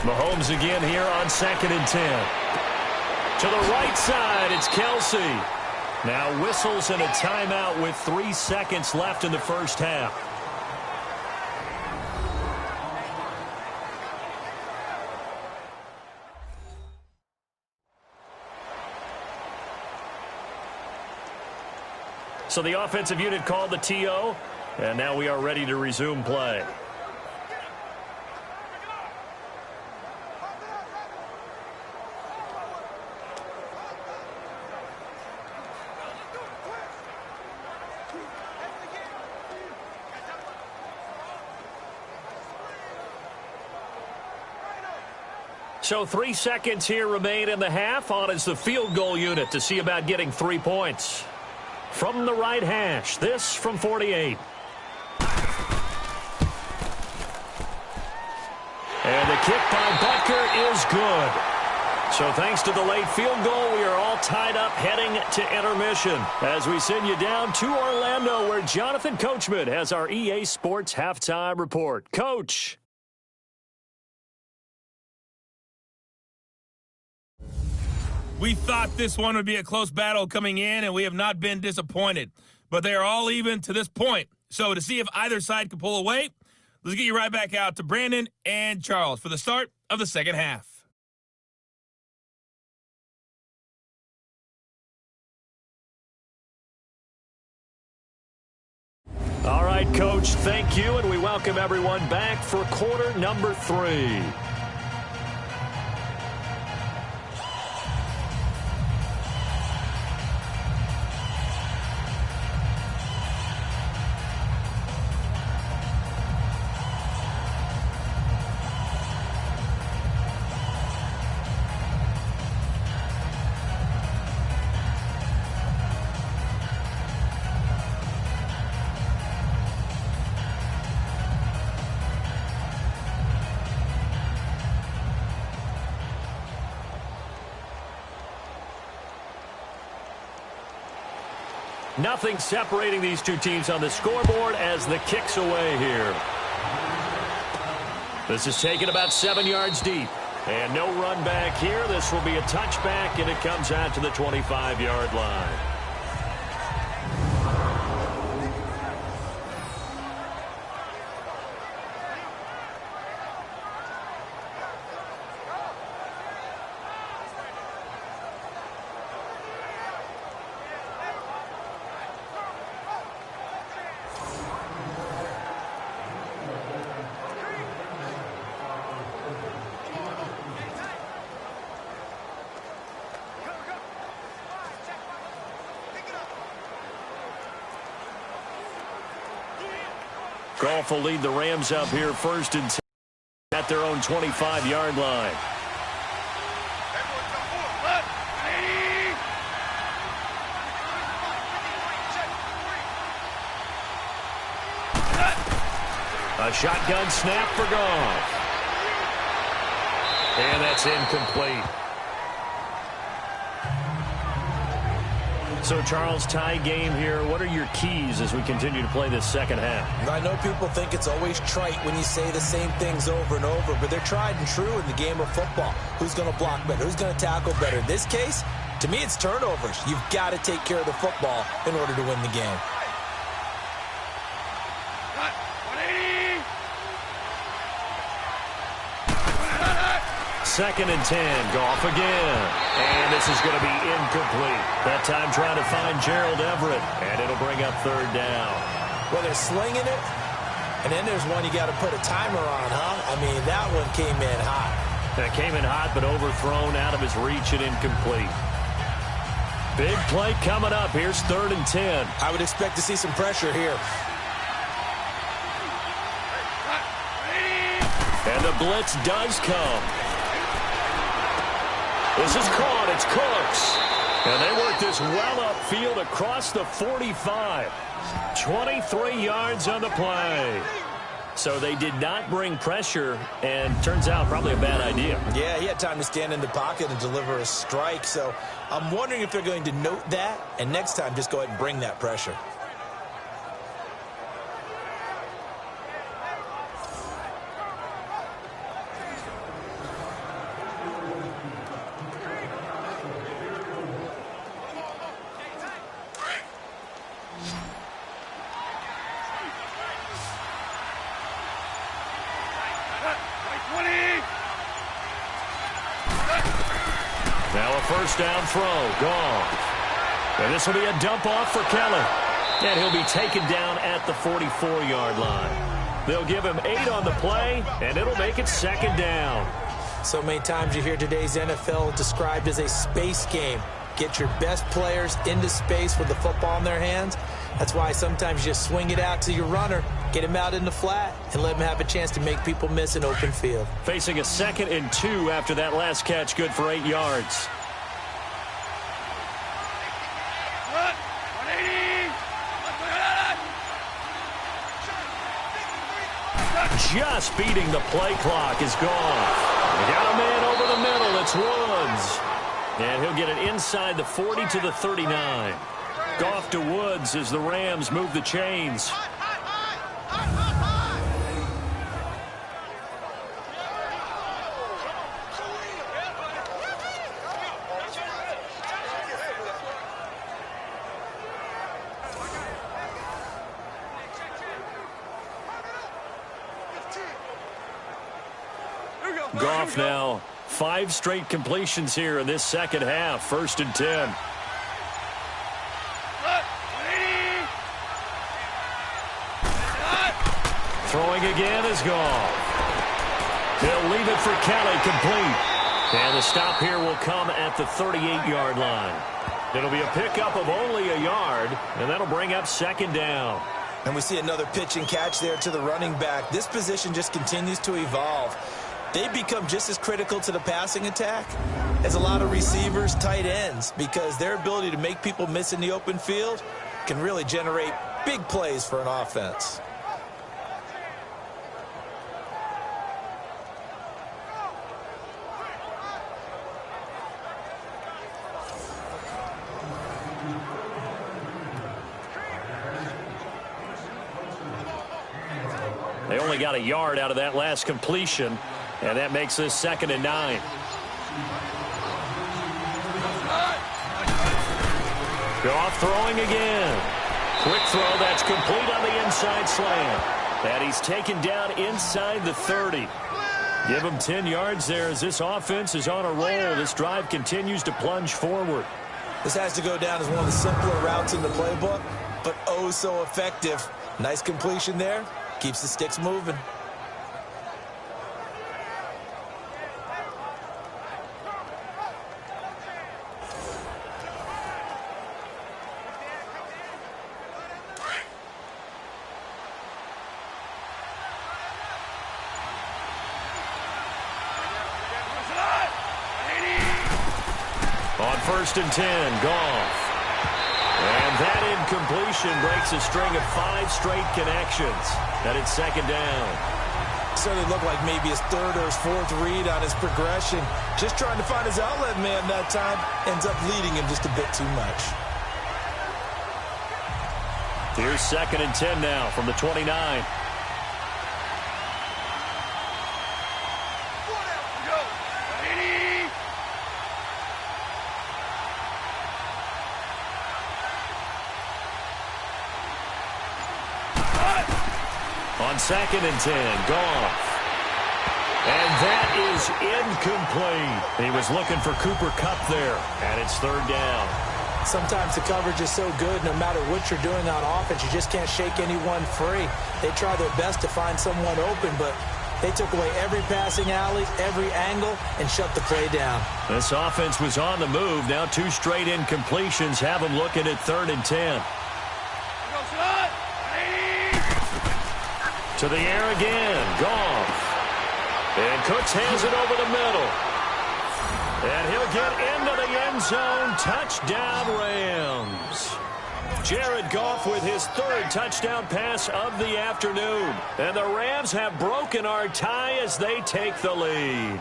Mahomes again here on 2nd and 10. To the right side, it's Kelsey. Now whistles and a timeout with 3 seconds left in the first half. So the offensive unit called the TO, and now we are ready to resume play. So 3 seconds here remain in the half. On is the field goal unit to see about getting 3 points. From the right hash, this from 48. And the kick by Butker is good. So thanks to the late field goal, we are all tied up heading to intermission as we send you down to Orlando where Jonathan Coachman has our EA Sports Halftime Report. Coach. We thought this one would be a close battle coming in, and we have not been disappointed. But they are all even to this point. So to see if either side can pull away, let's get you right back out to Brandon and Charles for the start of the second half. All right, Coach, thank you, and we welcome everyone back for quarter number 3. Nothing separating these two teams on the scoreboard as the kick's away here. This is taken about 7 yards deep. And no run back here. This will be a touchback, and it comes out to the 25-yard line. Goff will lead the Rams up here 1st and 10 at their own 25-yard line. A shotgun snap for Goff. And that's incomplete. So, Charles, tie game here. What are your keys as we continue to play this second half? I know people think it's always trite when you say the same things over and over, but they're tried and true in the game of football. Who's going to block better? Who's going to tackle better? In this case, to me, it's turnovers. You've got to take care of the football in order to win the game. Second and 10, Goff again. And this is going to be incomplete. That time trying to find Gerald Everett, and it'll bring up third down. Well, they're slinging it, and then there's one you got to put a timer on, huh? I mean, that one came in hot. That came in hot, but overthrown out of his reach and incomplete. Big play coming up. Here's third and 10. I would expect to see some pressure here. And the blitz does come. This is caught. It's Cooks. And they work this well upfield across the 45. 23 yards on the play. So they did not bring pressure, and turns out probably a bad idea. Yeah, he had time to stand in the pocket and deliver a strike. So I'm wondering if they're going to note that, and next time just go ahead and bring that pressure. Now a first down throw, gone. And this will be a dump off for Kelly. And he'll be taken down at the 44-yard line. They'll give him 8 on the play, and it'll make it second down. So many times you hear today's NFL described as a space game. Get your best players into space with the football in their hands. That's why sometimes you just swing it out to your runner, get him out in the flat, and let him have a chance to make people miss an open field. Facing a 2nd and 2 after that last catch, good for 8 yards. Just beating the play clock is gone. They got a man over the middle. It's Woods. And he'll get it inside the 40 to the 39. Goff to Woods as the Rams move the chains. Goff now 5 straight completions here in this second half. 1st and 10. Throwing again is gone. He'll leave it for Kelly, complete. And the stop here will come at the 38-yard line. It'll be a pickup of only a yard, and that'll bring up second down. And we see another pitch and catch there to the running back. This position just continues to evolve. They become just as critical to the passing attack as a lot of receivers, tight ends, because their ability to make people miss in the open field can really generate big plays for an offense. They only got a yard out of that last completion, and that makes this 2nd and 9. Goff throwing again. Quick throw that's complete on the inside slant. And he's taken down inside the 30. Give him 10 yards there as this offense is on a roll. This drive continues to plunge forward. This has to go down as one of the simpler routes in the playbook, but oh so effective. Nice completion there. Keeps the sticks moving. On 1st and 10, Goff. And that incompletion breaks a string of 5 straight connections. And it's second down. Certainly looked like maybe his 3rd or his 4th read on his progression. Just trying to find his outlet man that time. Ends up leading him just a bit too much. Here's 2nd and 10 now from the 29. On 2nd and 10, Goff. And that is incomplete. He was looking for Cooper Kupp there, and it's 3rd down. Sometimes the coverage is so good, no matter what you're doing on offense, you just can't shake anyone free. They try their best to find someone open, but they took away every passing alley, every angle, and shut the play down. This offense was on the move. Now 2 straight incompletions have them looking at 3rd and 10. To the air again, Goff. And Cooks hands it over the middle. And he'll get into the end zone. Touchdown, Rams. Jared Goff with his 3rd touchdown pass of the afternoon. And the Rams have broken our tie as they take the lead.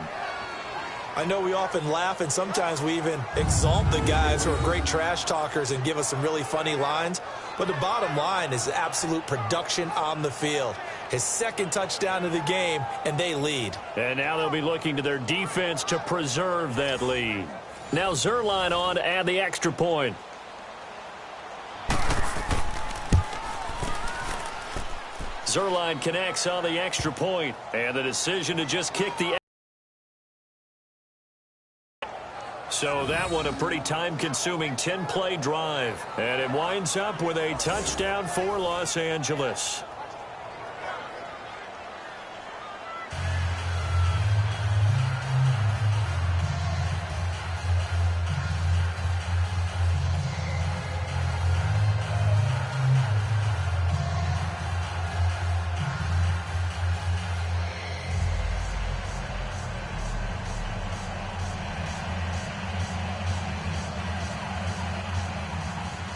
I know we often laugh, and sometimes we even exalt the guys who are great trash talkers and give us some really funny lines. But the bottom line is absolute production on the field. His 2nd touchdown of the game, and they lead. And now they'll be looking to their defense to preserve that lead. Now Zerline on to add the extra point. Zerline connects on the extra point, and the decision to just kick the... So that one a pretty time-consuming 10-play drive. And it winds up with a touchdown for Los Angeles.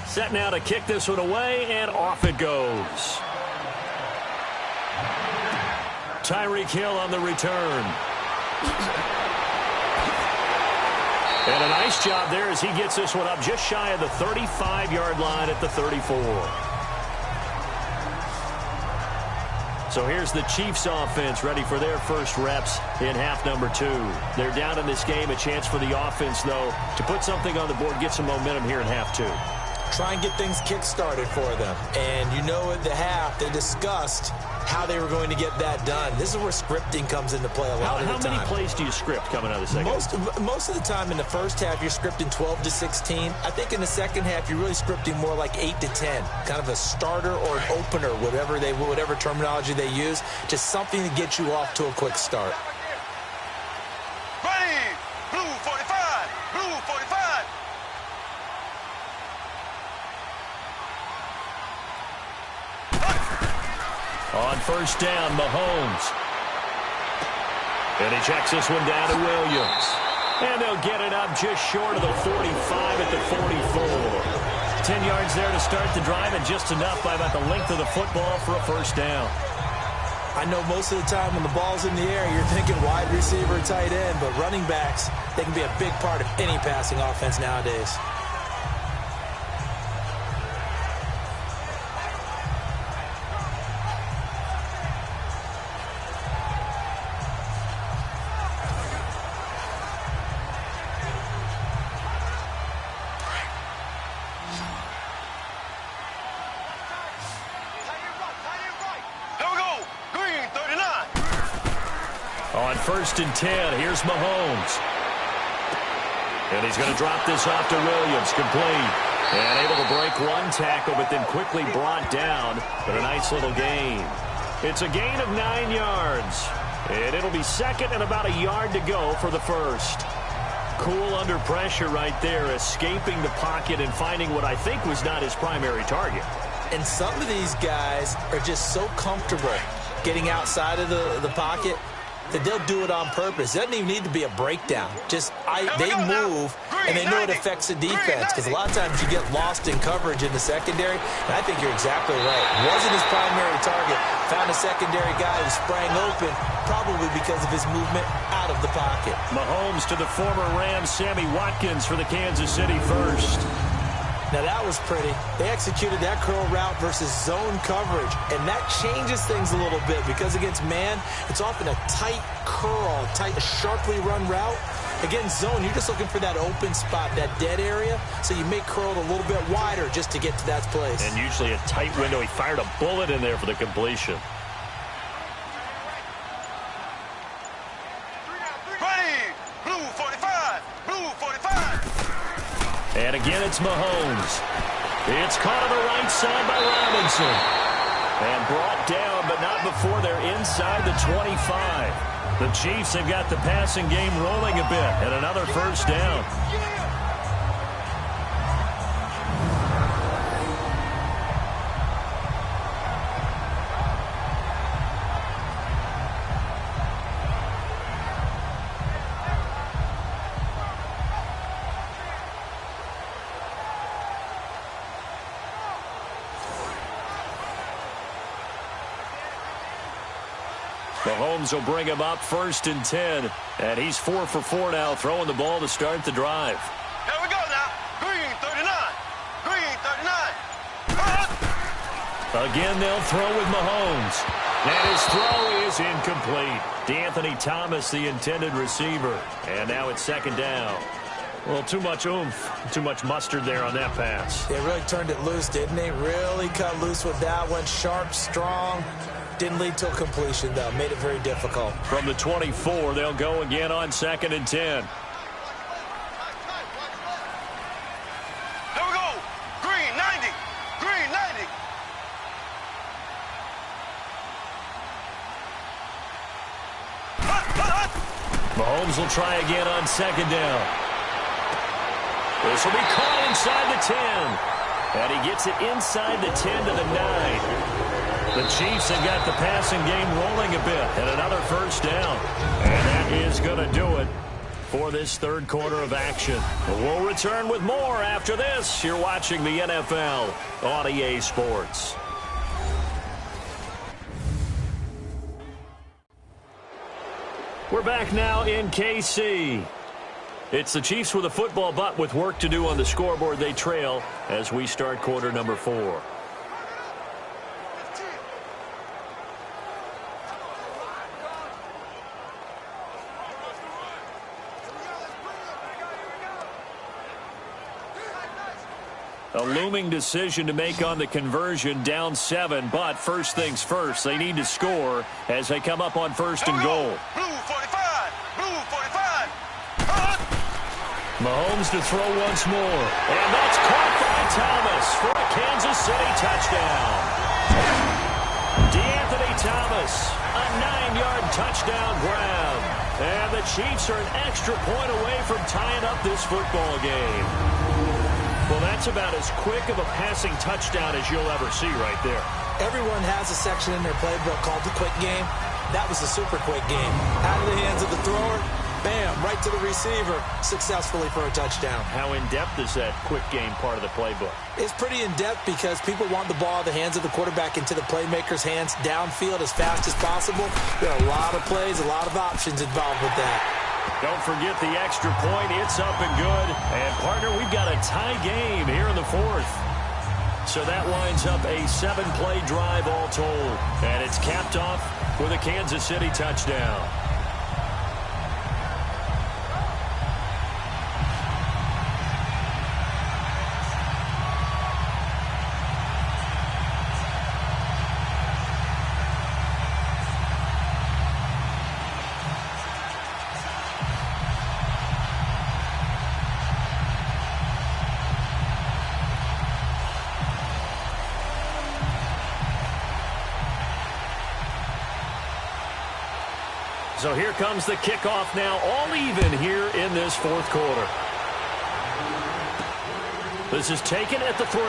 Set now to kick this one away, and off it goes. Tyreek Hill on the return. And a nice job there as he gets this one up just shy of the 35-yard line at the 34. So here's the Chiefs offense ready for their first reps in half number 2. They're down in this game. A chance for the offense, though, to put something on the board, get some momentum here in half 2. Try and get things kick-started for them. And you know at the half, they discussed how they were going to get that done. This is where scripting comes into play a lot of the time. How many plays do you script coming out of the second? Most of the time in the first half, you're scripting 12 to 16. I think in the second half, you're really scripting more like 8 to 10. Kind of a starter or an opener, whatever terminology they use. Just something to get you off to a quick start. Ready, blue 45, blue 45. On first down, Mahomes. And he checks this one down to Williams. And they'll get it up just short of the 45 at the 44. 10 yards there to start the drive, and just enough by about the length of the football for a first down. I know most of the time when the ball's in the air, you're thinking wide receiver, tight end, but running backs, they can be a big part of any passing offense nowadays. On first and 10, here's Mahomes. And he's going to drop this off to Williams, complete. And able to break one tackle, but then quickly brought down. But a nice little gain. It's a gain of 9 yards. And it'll be second and about a yard to go for the first. Cool under pressure right there, escaping the pocket and finding what I think was not his primary target. And some of these guys are just so comfortable getting outside of the pocket that they'll do it on purpose. It doesn't even need to be a breakdown. They move, and they know it affects the defense, because a lot of times you get lost in coverage in the secondary, and I think you're exactly right. Wasn't his primary target. Found a secondary guy who sprang open, probably because of his movement out of the pocket. Mahomes to the former Rams, Sammy Watkins for the Kansas City first. Now that was pretty. They executed that curl route versus zone coverage, and that changes things a little bit because against man, it's often a tight curl, tight, sharply run route. Against zone, you're just looking for that open spot, that dead area, so you make curl a little bit wider just to get to that place. And usually a tight window. He fired a bullet in there for the completion. And again, it's Mahomes. It's caught on the right side by Robinson. And brought down, but not before they're inside the 25. The Chiefs have got the passing game rolling a bit. And another first down. Mahomes will bring him up 1st and 10. And he's 4 for 4 now, throwing the ball to start the drive. Here we go now. Green 39. Green 39. Again, they'll throw with Mahomes. And his throw is incomplete. DeAnthony Thomas, the intended receiver. And now it's 2nd down. Well, too much oomph, too much mustard there on that pass. They really turned it loose, didn't they? Really cut loose with that one. Sharp, strong. Didn't lead to a completion, though. Made it very difficult. From the 24, they'll go again on 2nd and 10. Here we go. Green 90. Green 90. Mahomes will try again on 2nd down. This will be caught inside the 10. And he gets it inside the 10 to the 9. The Chiefs have got the passing game rolling a bit. And another first down. And that is going to do it for this 3rd quarter of action. We'll return with more after this. You're watching the NFL on EA Sports. We're back now in KC. It's the Chiefs with a football, but with work to do on the scoreboard. They trail as we start quarter number 4. A looming decision to make on the conversion, down 7, but first things first, they need to score as they come up on 1st and goal. Blue 45, blue 45. Mahomes to throw once more, and that's caught by Thomas for a Kansas City touchdown. DeAnthony Thomas, a 9-yard touchdown grab, and the Chiefs are an extra point away from tying up this football game. Well, that's about as quick of a passing touchdown as you'll ever see right there. Everyone has a section in their playbook called the quick game. That was a super quick game. Out of the hands of the thrower, bam, right to the receiver, successfully for a touchdown. How in-depth is that quick game part of the playbook? It's pretty in-depth because people want the ball in the hands of the quarterback into the playmaker's hands downfield as fast as possible. There are a lot of plays, a lot of options involved with that. Don't forget the extra point. It's up and good. And, partner, we've got a tie game here in the 4th. So that winds up a 7-play drive all told. And it's capped off with a Kansas City touchdown. So here comes the kickoff now, all even here in this 4th quarter. This is taken at the 3.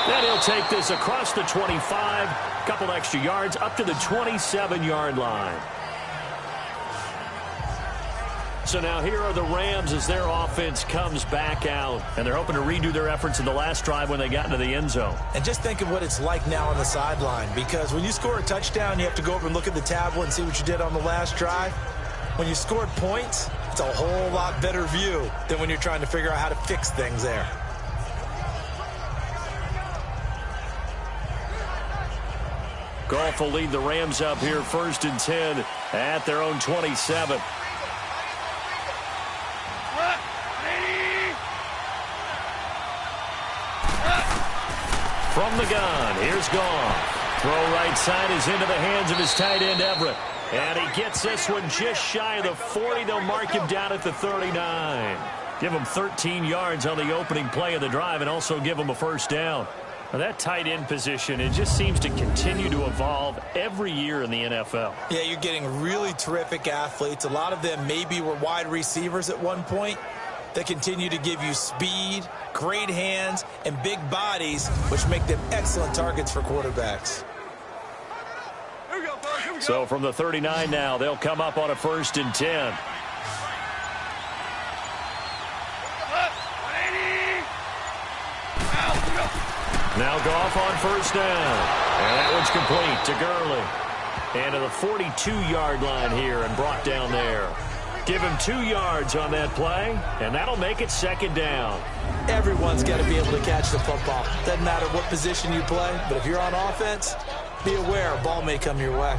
Then he'll take this across the 25, couple extra yards up to the 27-yard line. So now here are the Rams as their offense comes back out. And they're hoping to redo their efforts in the last drive when they got into the end zone. And just think of what it's like now on the sideline. Because when you score a touchdown, you have to go over and look at the tablet and see what you did on the last drive. When you scored points, It's a whole lot better view than when you're trying to figure out how to fix things there. Goff will lead the Rams up here 1st and 10 at their own 27. From the gun, here's Goff. Throw right side is into the hands of his tight end, Everett. And he gets this one just shy of the 40. They'll mark him down at the 39. Give him 13 yards on the opening play of the drive and also give him a first down. Now that tight end position, it just seems to continue to evolve every year in the NFL. Yeah, you're getting really terrific athletes. A lot of them maybe were wide receivers at one point. They continue to give you speed, great hands, and big bodies, which make them excellent targets for quarterbacks. So from the 39 now, they'll come up on a 1st and 10. Now Goff on 1st down. And that one's complete to Gurley. And to the 42-yard line here and brought down there. Give him 2 yards on that play, and that'll make it 2nd down. Everyone's got to be able to catch the football. Doesn't matter what position you play, but if you're on offense, be aware a ball may come your way.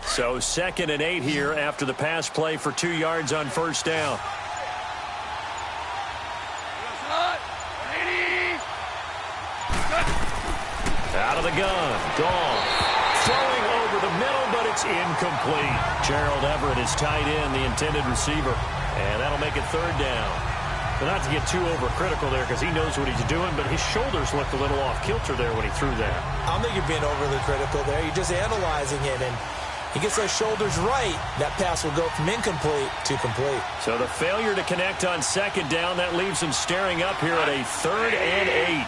So 2nd and 8 here after the pass play for 2 yards on 1st down. Out of the gun. Goff. Throwing over the middle, but it's incomplete. Gerald Everett is tight end, the intended receiver. And that'll make it 3rd down. But not to get too overcritical there because he knows what he's doing, but his shoulders looked a little off kilter there when he threw that. I don't think you're being overly critical there. You're just analyzing it, and he gets those shoulders right. That pass will go from incomplete to complete. So the failure to connect on 2nd down, that leaves him staring up here at a 3rd and 8.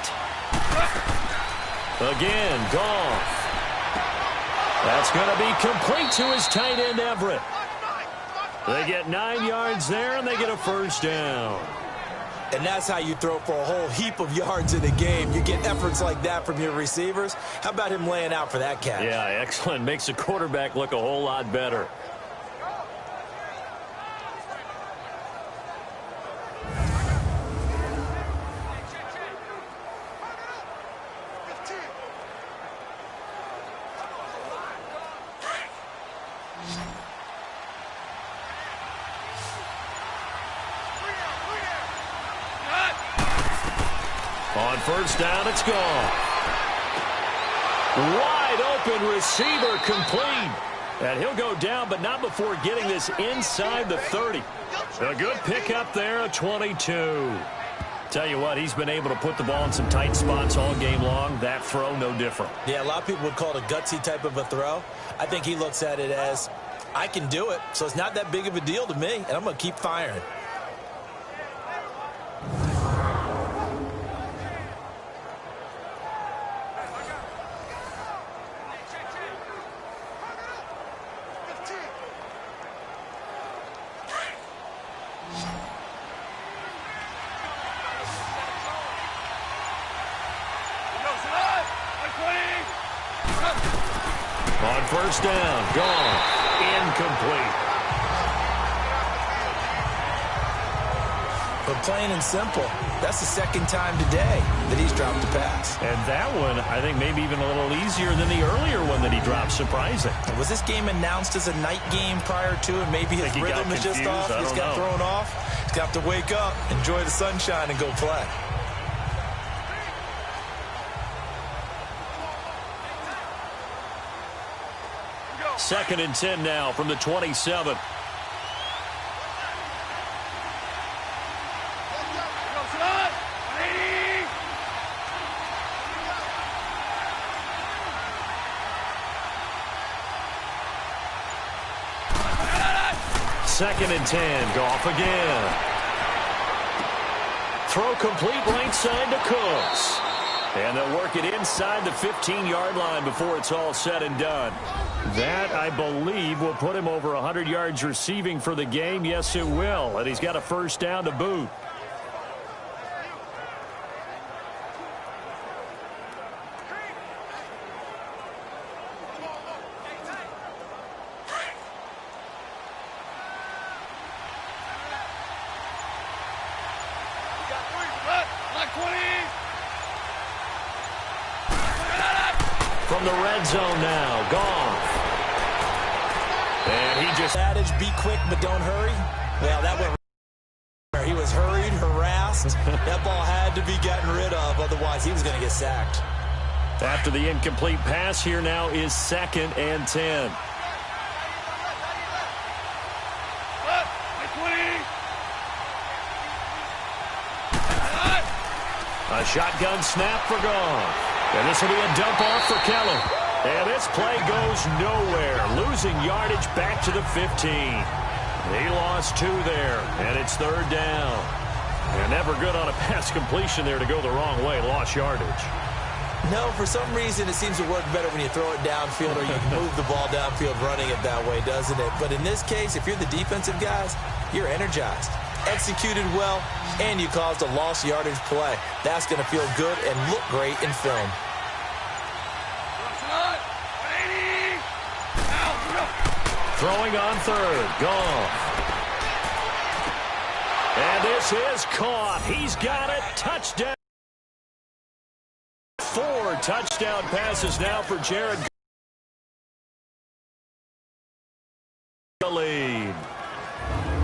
Again, Goff. That's going to be complete to his tight end, Everett. They get 9 yards there, and they get a 1st down. And that's how you throw for a whole heap of yards in a game. You get efforts like that from your receivers. How about him laying out for that catch? Yeah, excellent. Makes the quarterback look a whole lot better. On 1st down, it's gone. Wide open receiver complete. And he'll go down, but not before getting this inside the 30. A good pickup there at 22. Tell you what, he's been able to put the ball in some tight spots all game long. That throw, no different. Yeah, a lot of people would call it a gutsy type of a throw. I think he looks at it as, I can do it, so it's not that big of a deal to me, and I'm going to keep firing. On 1st down, gone. Incomplete. But plain and simple, that's the 2nd time today that he's dropped a pass. And that one, I think, maybe even a little easier than the earlier one that he dropped. Surprising. Was this game announced as a night game prior to, and maybe his rhythm is just off? He's got thrown off. He's got to wake up, enjoy the sunshine, and go play. Second and 10 now from the 27. Second and 10. Goff again. Throw complete right side to Cooks. And they'll work it inside the 15-yard line before it's all said and done. That, I believe, will put him over 100 yards receiving for the game. Yes, it will. And he's got a 1st down to boot. From the red zone now, Goff. And he just... Adage, be quick but don't hurry. Well, that went... He was hurried, harassed. That ball had to be gotten rid of, otherwise he was going to get sacked. After the incomplete pass, here now is 2nd and 10. A shotgun snap for Goff. And this will be a dump off for Kelly. And this play goes nowhere. Losing yardage back to the 15. He lost 2 there, and it's 3rd down. And never good on a pass completion there to go the wrong way. Lost yardage. No, for some reason it seems to work better when you throw it downfield or you move the ball downfield running it that way, doesn't it? But in this case, if you're the defensive guys, you're energized. Executed well, and you caused a lost yardage play. That's going to feel good and look great in film. Throwing on 3rd, Goff. And this is caught. He's got it. Touchdown. 4 touchdown passes now for Jared. Lead.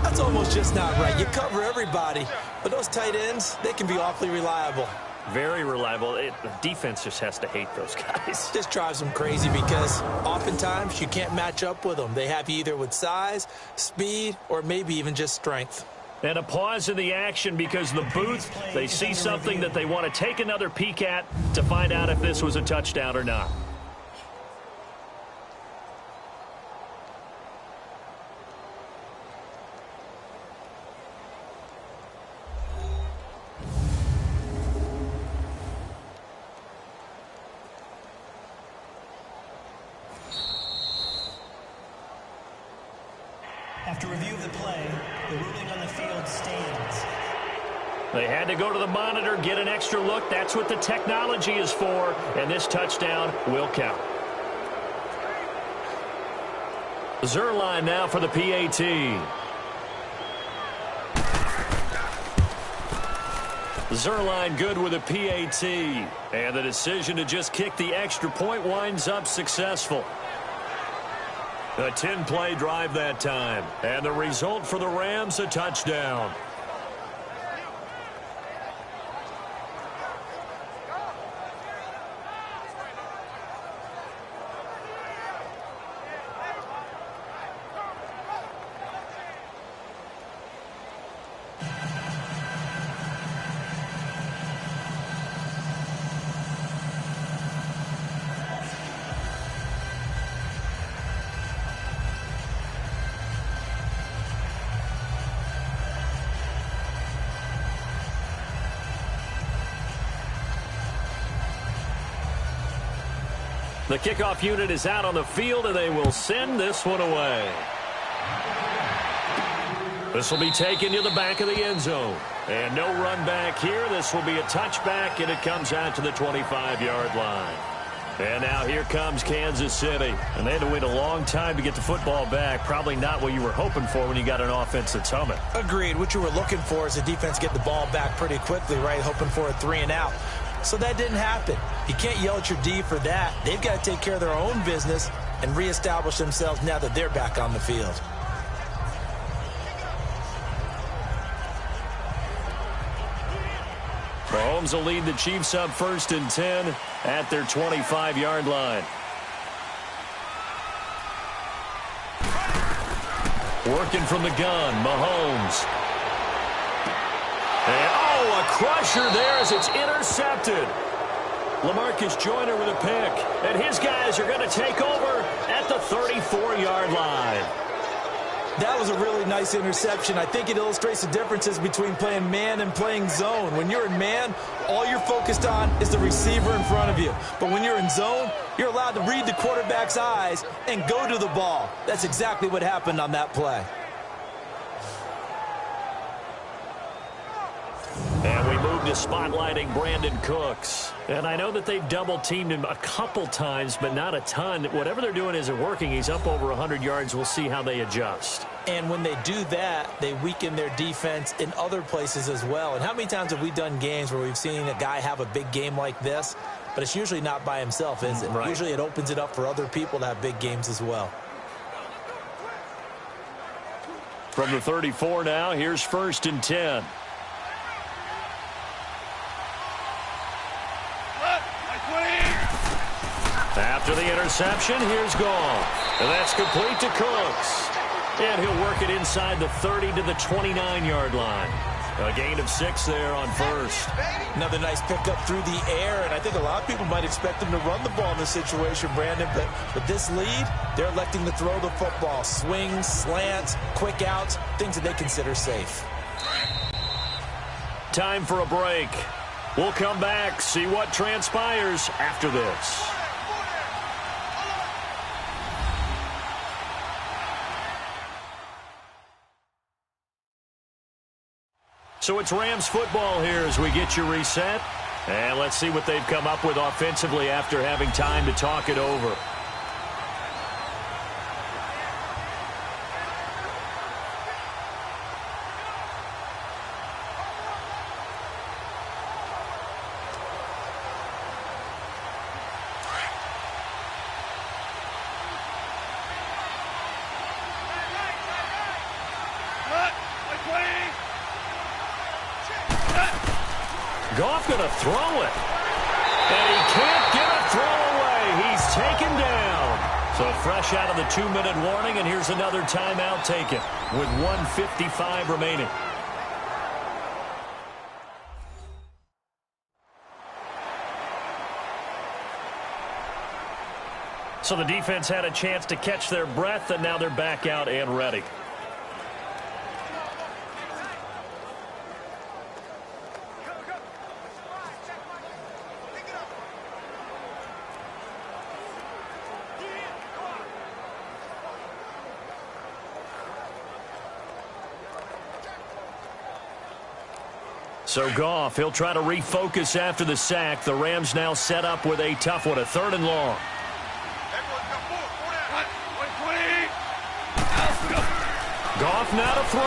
That's almost just not right. You cover everybody, but those tight ends, they can be awfully reliable. Very reliable. The defense just has to hate those guys. This drives them crazy because oftentimes you can't match up with them. They have you either with size, speed, or maybe even just strength. And a pause in the action because the booth, they see something that they want to take another peek at to find out if this was a touchdown or not. After review of the play, the ruling on the field stands. They had to go to the monitor, get an extra look. That's what the technology is for, and this touchdown will count. Zerline now for the PAT. Zerline good with a PAT, and the decision to just kick the extra point winds up successful. A 10-play drive that time. And the result for the Rams, a touchdown. The kickoff unit is out on the field, and they will send this one away. This will be taken to the back of the end zone. And no run back here. This will be a touchback, and it comes out to the 25-yard line. And now here comes Kansas City. And they had to wait a long time to get the football back. Probably not what you were hoping for when you got an offense that's humming. Agreed. What you were looking for is the defense get the ball back pretty quickly, right? Hoping for a 3-and-out. So that didn't happen. You can't yell at your D for that. They've got to take care of their own business and reestablish themselves now that they're back on the field. Mahomes will lead the Chiefs up 1st and 10 at their 25-yard line. Working from the gun, Mahomes. And, a crusher there as it's intercepted. LaMarcus Joyner with a pick. And his guys are going to take over at the 34-yard line. That was a really nice interception. I think it illustrates the differences between playing man and playing zone. When you're in man, all you're focused on is the receiver in front of you. But when you're in zone, you're allowed to read the quarterback's eyes and go to the ball. That's exactly what happened on that play. And we move to spotlighting Brandon Cooks. And I know that they've double-teamed him a couple times, but not a ton. Whatever they're doing isn't working. He's up over 100 yards. We'll see how they adjust. And when they do that, they weaken their defense in other places as well. And how many times have we done games where we've seen a guy have a big game like this, but it's usually not by himself, is it? Right. Usually it opens it up for other people to have big games as well. From the 34 now, here's 1st and 10. After the interception, here's Goff. And that's complete to Cooks. And he'll work it inside the 30 to the 29-yard line. A gain of 6 there on 1st. Another nice pickup through the air, and I think a lot of people might expect him to run the ball in this situation, Brandon, but with this lead, they're electing to throw the football. Swings, slants, quick outs, things that they consider safe. Time for a break. We'll come back, see what transpires after this. So it's Rams football here as we get you reset. And let's see what they've come up with offensively after having time to talk it over. Goff going to throw it. And he can't get a throw away. He's taken down. So fresh out of the 2-minute warning, and here's another timeout taken with 1:55 remaining. So the defense had a chance to catch their breath, and now they're back out and ready. So Goff, he'll try to refocus after the sack. The Rams now set up with a tough one, a 3rd and long. Goff now to throw.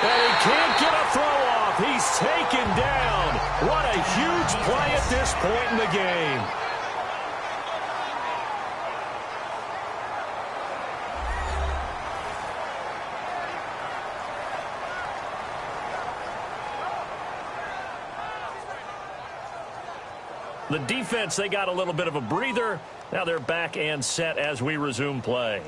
And he can't get a throw off. He's taken down. What a huge play at this point in the game. The defense, they got a little bit of a breather. Now they're back and set as we resume play.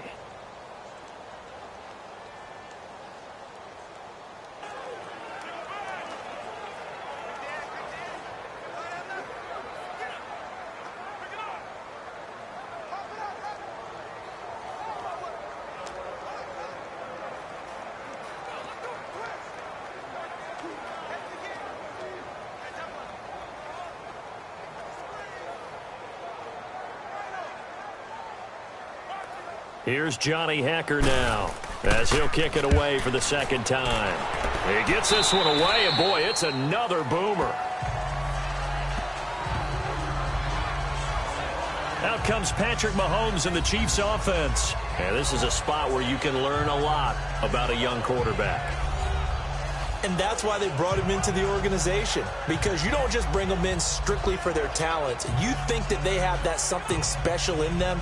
Here's Johnny Hacker now as he'll kick it away for the 2nd time. He gets this one away, and boy, it's another boomer. Out comes Patrick Mahomes in the Chiefs offense. And this is a spot where you can learn a lot about a young quarterback. And that's why they brought him into the organization, because you don't just bring them in strictly for their talent. You think that they have that something special in them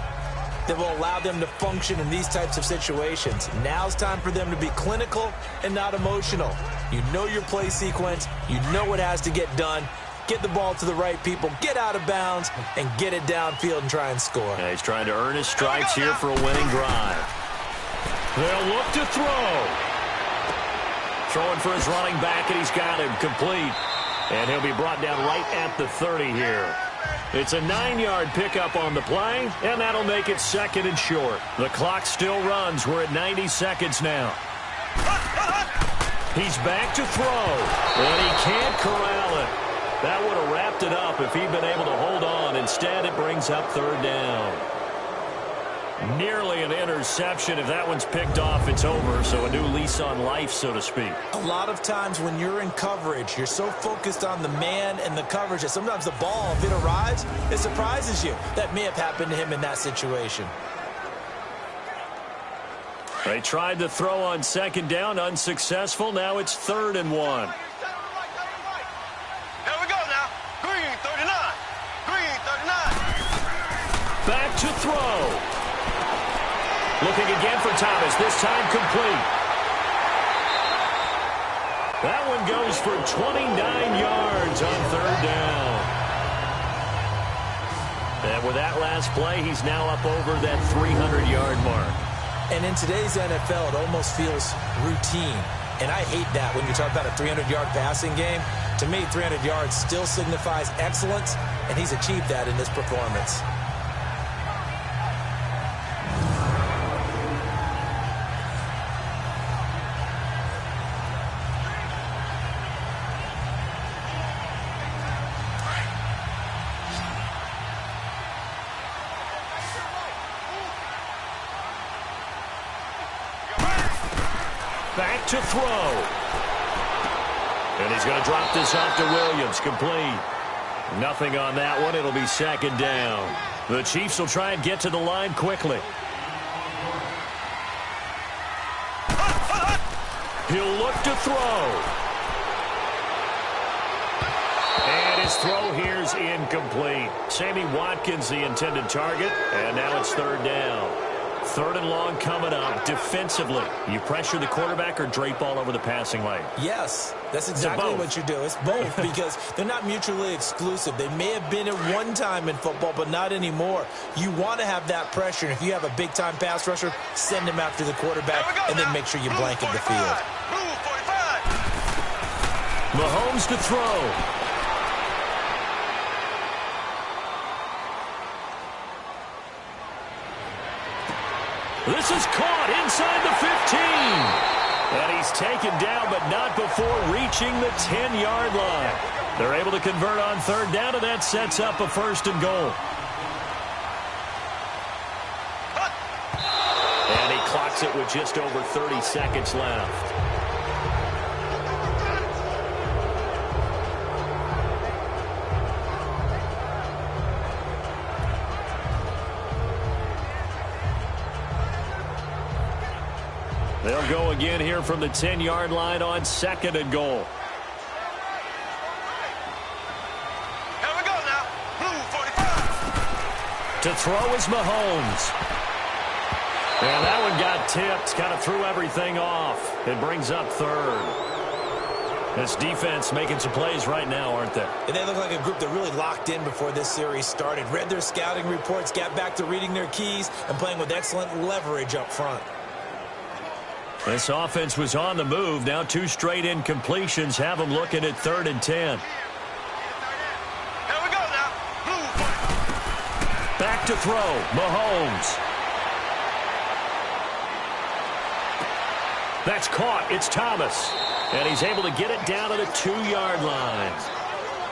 that will allow them to function in these types of situations. Now's time for them to be clinical and not emotional. You know your play sequence. You know what has to get done. Get the ball to the right people, get out of bounds, and get it downfield and try and score. Yeah, he's trying to earn his stripes here for a winning drive. They'll look to throw. Throwing for his running back, and he's got him complete. And he'll be brought down right at the 30 here. It's a 9-yard pickup on the play, and that'll make it 2nd and short. The clock still runs. We're at 90 seconds now. He's back to throw, and he can't corral it. That would have wrapped it up if he'd been able to hold on. Instead, it brings up 3rd down. Nearly an interception. If that one's picked off, it's over. So a new lease on life, so to speak. A lot of times when you're in coverage, you're so focused on the man and the coverage that sometimes the ball, if it arrives, it surprises you. That may have happened to him in that situation. They tried to throw on second down, unsuccessful. Now it's 3rd and 1. Here we go now. Green 39. Green 39. Back to throw. Looking again for Thomas, this time complete. That one goes for 29 yards on 3rd down. And with that last play, he's now up over that 300-yard mark. And in today's NFL, it almost feels routine. And I hate that when you talk about a 300-yard passing game. To me, 300 yards still signifies excellence, and he's achieved that in this performance. Back to throw. And he's going to drop this off to Williams. Complete. Nothing on that one. It'll be 2nd down. The Chiefs will try and get to the line quickly. He'll look to throw. And his throw here's incomplete. Sammy Watkins, the intended target. And now it's 3rd down. 3rd and long coming up. Defensively, you pressure the quarterback or drape all over the passing lane? Yes, that's exactly what you do. It's both because they're not mutually exclusive. They may have been at one time in football, but not anymore. You want to have that pressure, and if you have a big-time pass rusher, send him after the quarterback, and then make sure you blanket the field. Mahomes to throw. This is caught inside the 15. And he's taken down, but not before reaching the 10-yard line. They're able to convert on 3rd down, and that sets up a 1st and goal. And he clocks it with just over 30 seconds left. They'll go again here from the 10-yard line on 2nd and goal. Here we go now. Blue 45. To throw is Mahomes. And that one got tipped. Kind of threw everything off. It brings up 3rd. This defense making some plays right now, aren't they? And they look like a group that really locked in before this series started. Read their scouting reports, got back to reading their keys, and playing with excellent leverage up front. This offense was on the move. Now 2 straight incompletions have them looking at 3rd and 10. Here we go now. Blue 45. Back to throw. Mahomes. That's caught. It's Thomas. And he's able to get it down to the 2-yard line.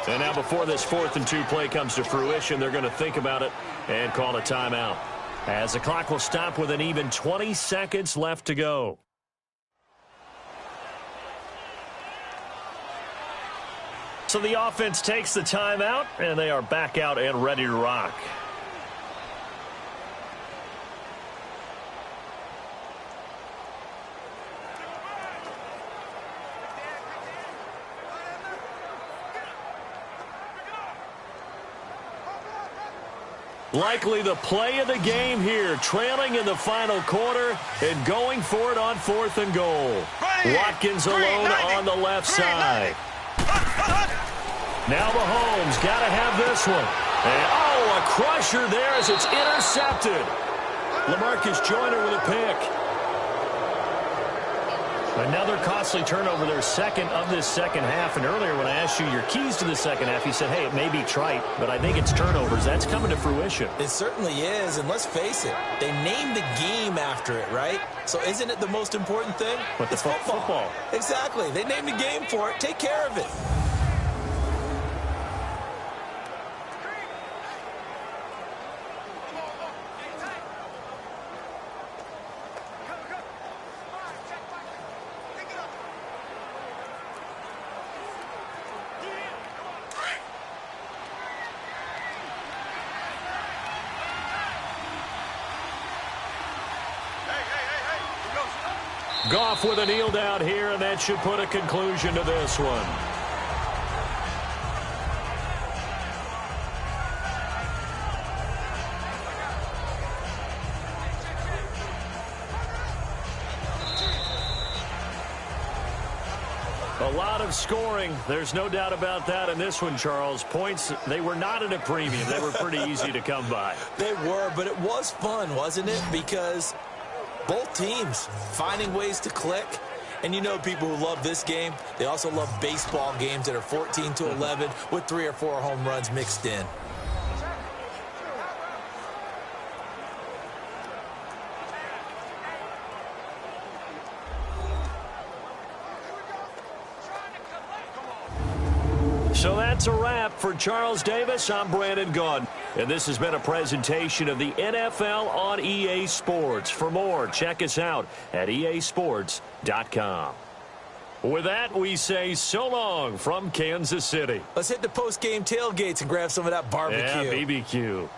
And now before this 4th and 2 play comes to fruition, they're going to think about it and call a timeout. As the clock will stop with an even 20 seconds left to go. So the offense takes the timeout, and they are back out and ready to rock. Likely the play of the game here, trailing in the final quarter and going for it on 4th and goal. Watkins alone on the left side. Now Mahomes got to have this one. And, a crusher there as it's intercepted. LaMarcus Joyner with a pick. Another costly turnover, their 2nd of this second half. And earlier when I asked you your keys to the second half, you said, hey, it may be trite, but I think it's turnovers. That's coming to fruition. It certainly is, and let's face it, they named the game after it, right? So isn't it the most important thing? But it's football. Exactly. They named the game for it. Take care of it. Goff with a kneel down here, and that should put a conclusion to this one. A lot of scoring. There's no doubt about that in this one, Charles. Points, they were not at a premium. They were pretty easy to come by. They were, but it was fun, wasn't it? Because both teams finding ways to click. And you know people who love this game, they also love baseball games that are 14-11 with 3 or 4 home runs mixed in. So that's a wrap for Charles Davis. I'm Brandon Gaudin. And this has been a presentation of the NFL on EA Sports. For more, check us out at easports.com. With that, we say so long from Kansas City. Let's hit the post-game tailgates and grab some of that barbecue. Yeah, BBQ.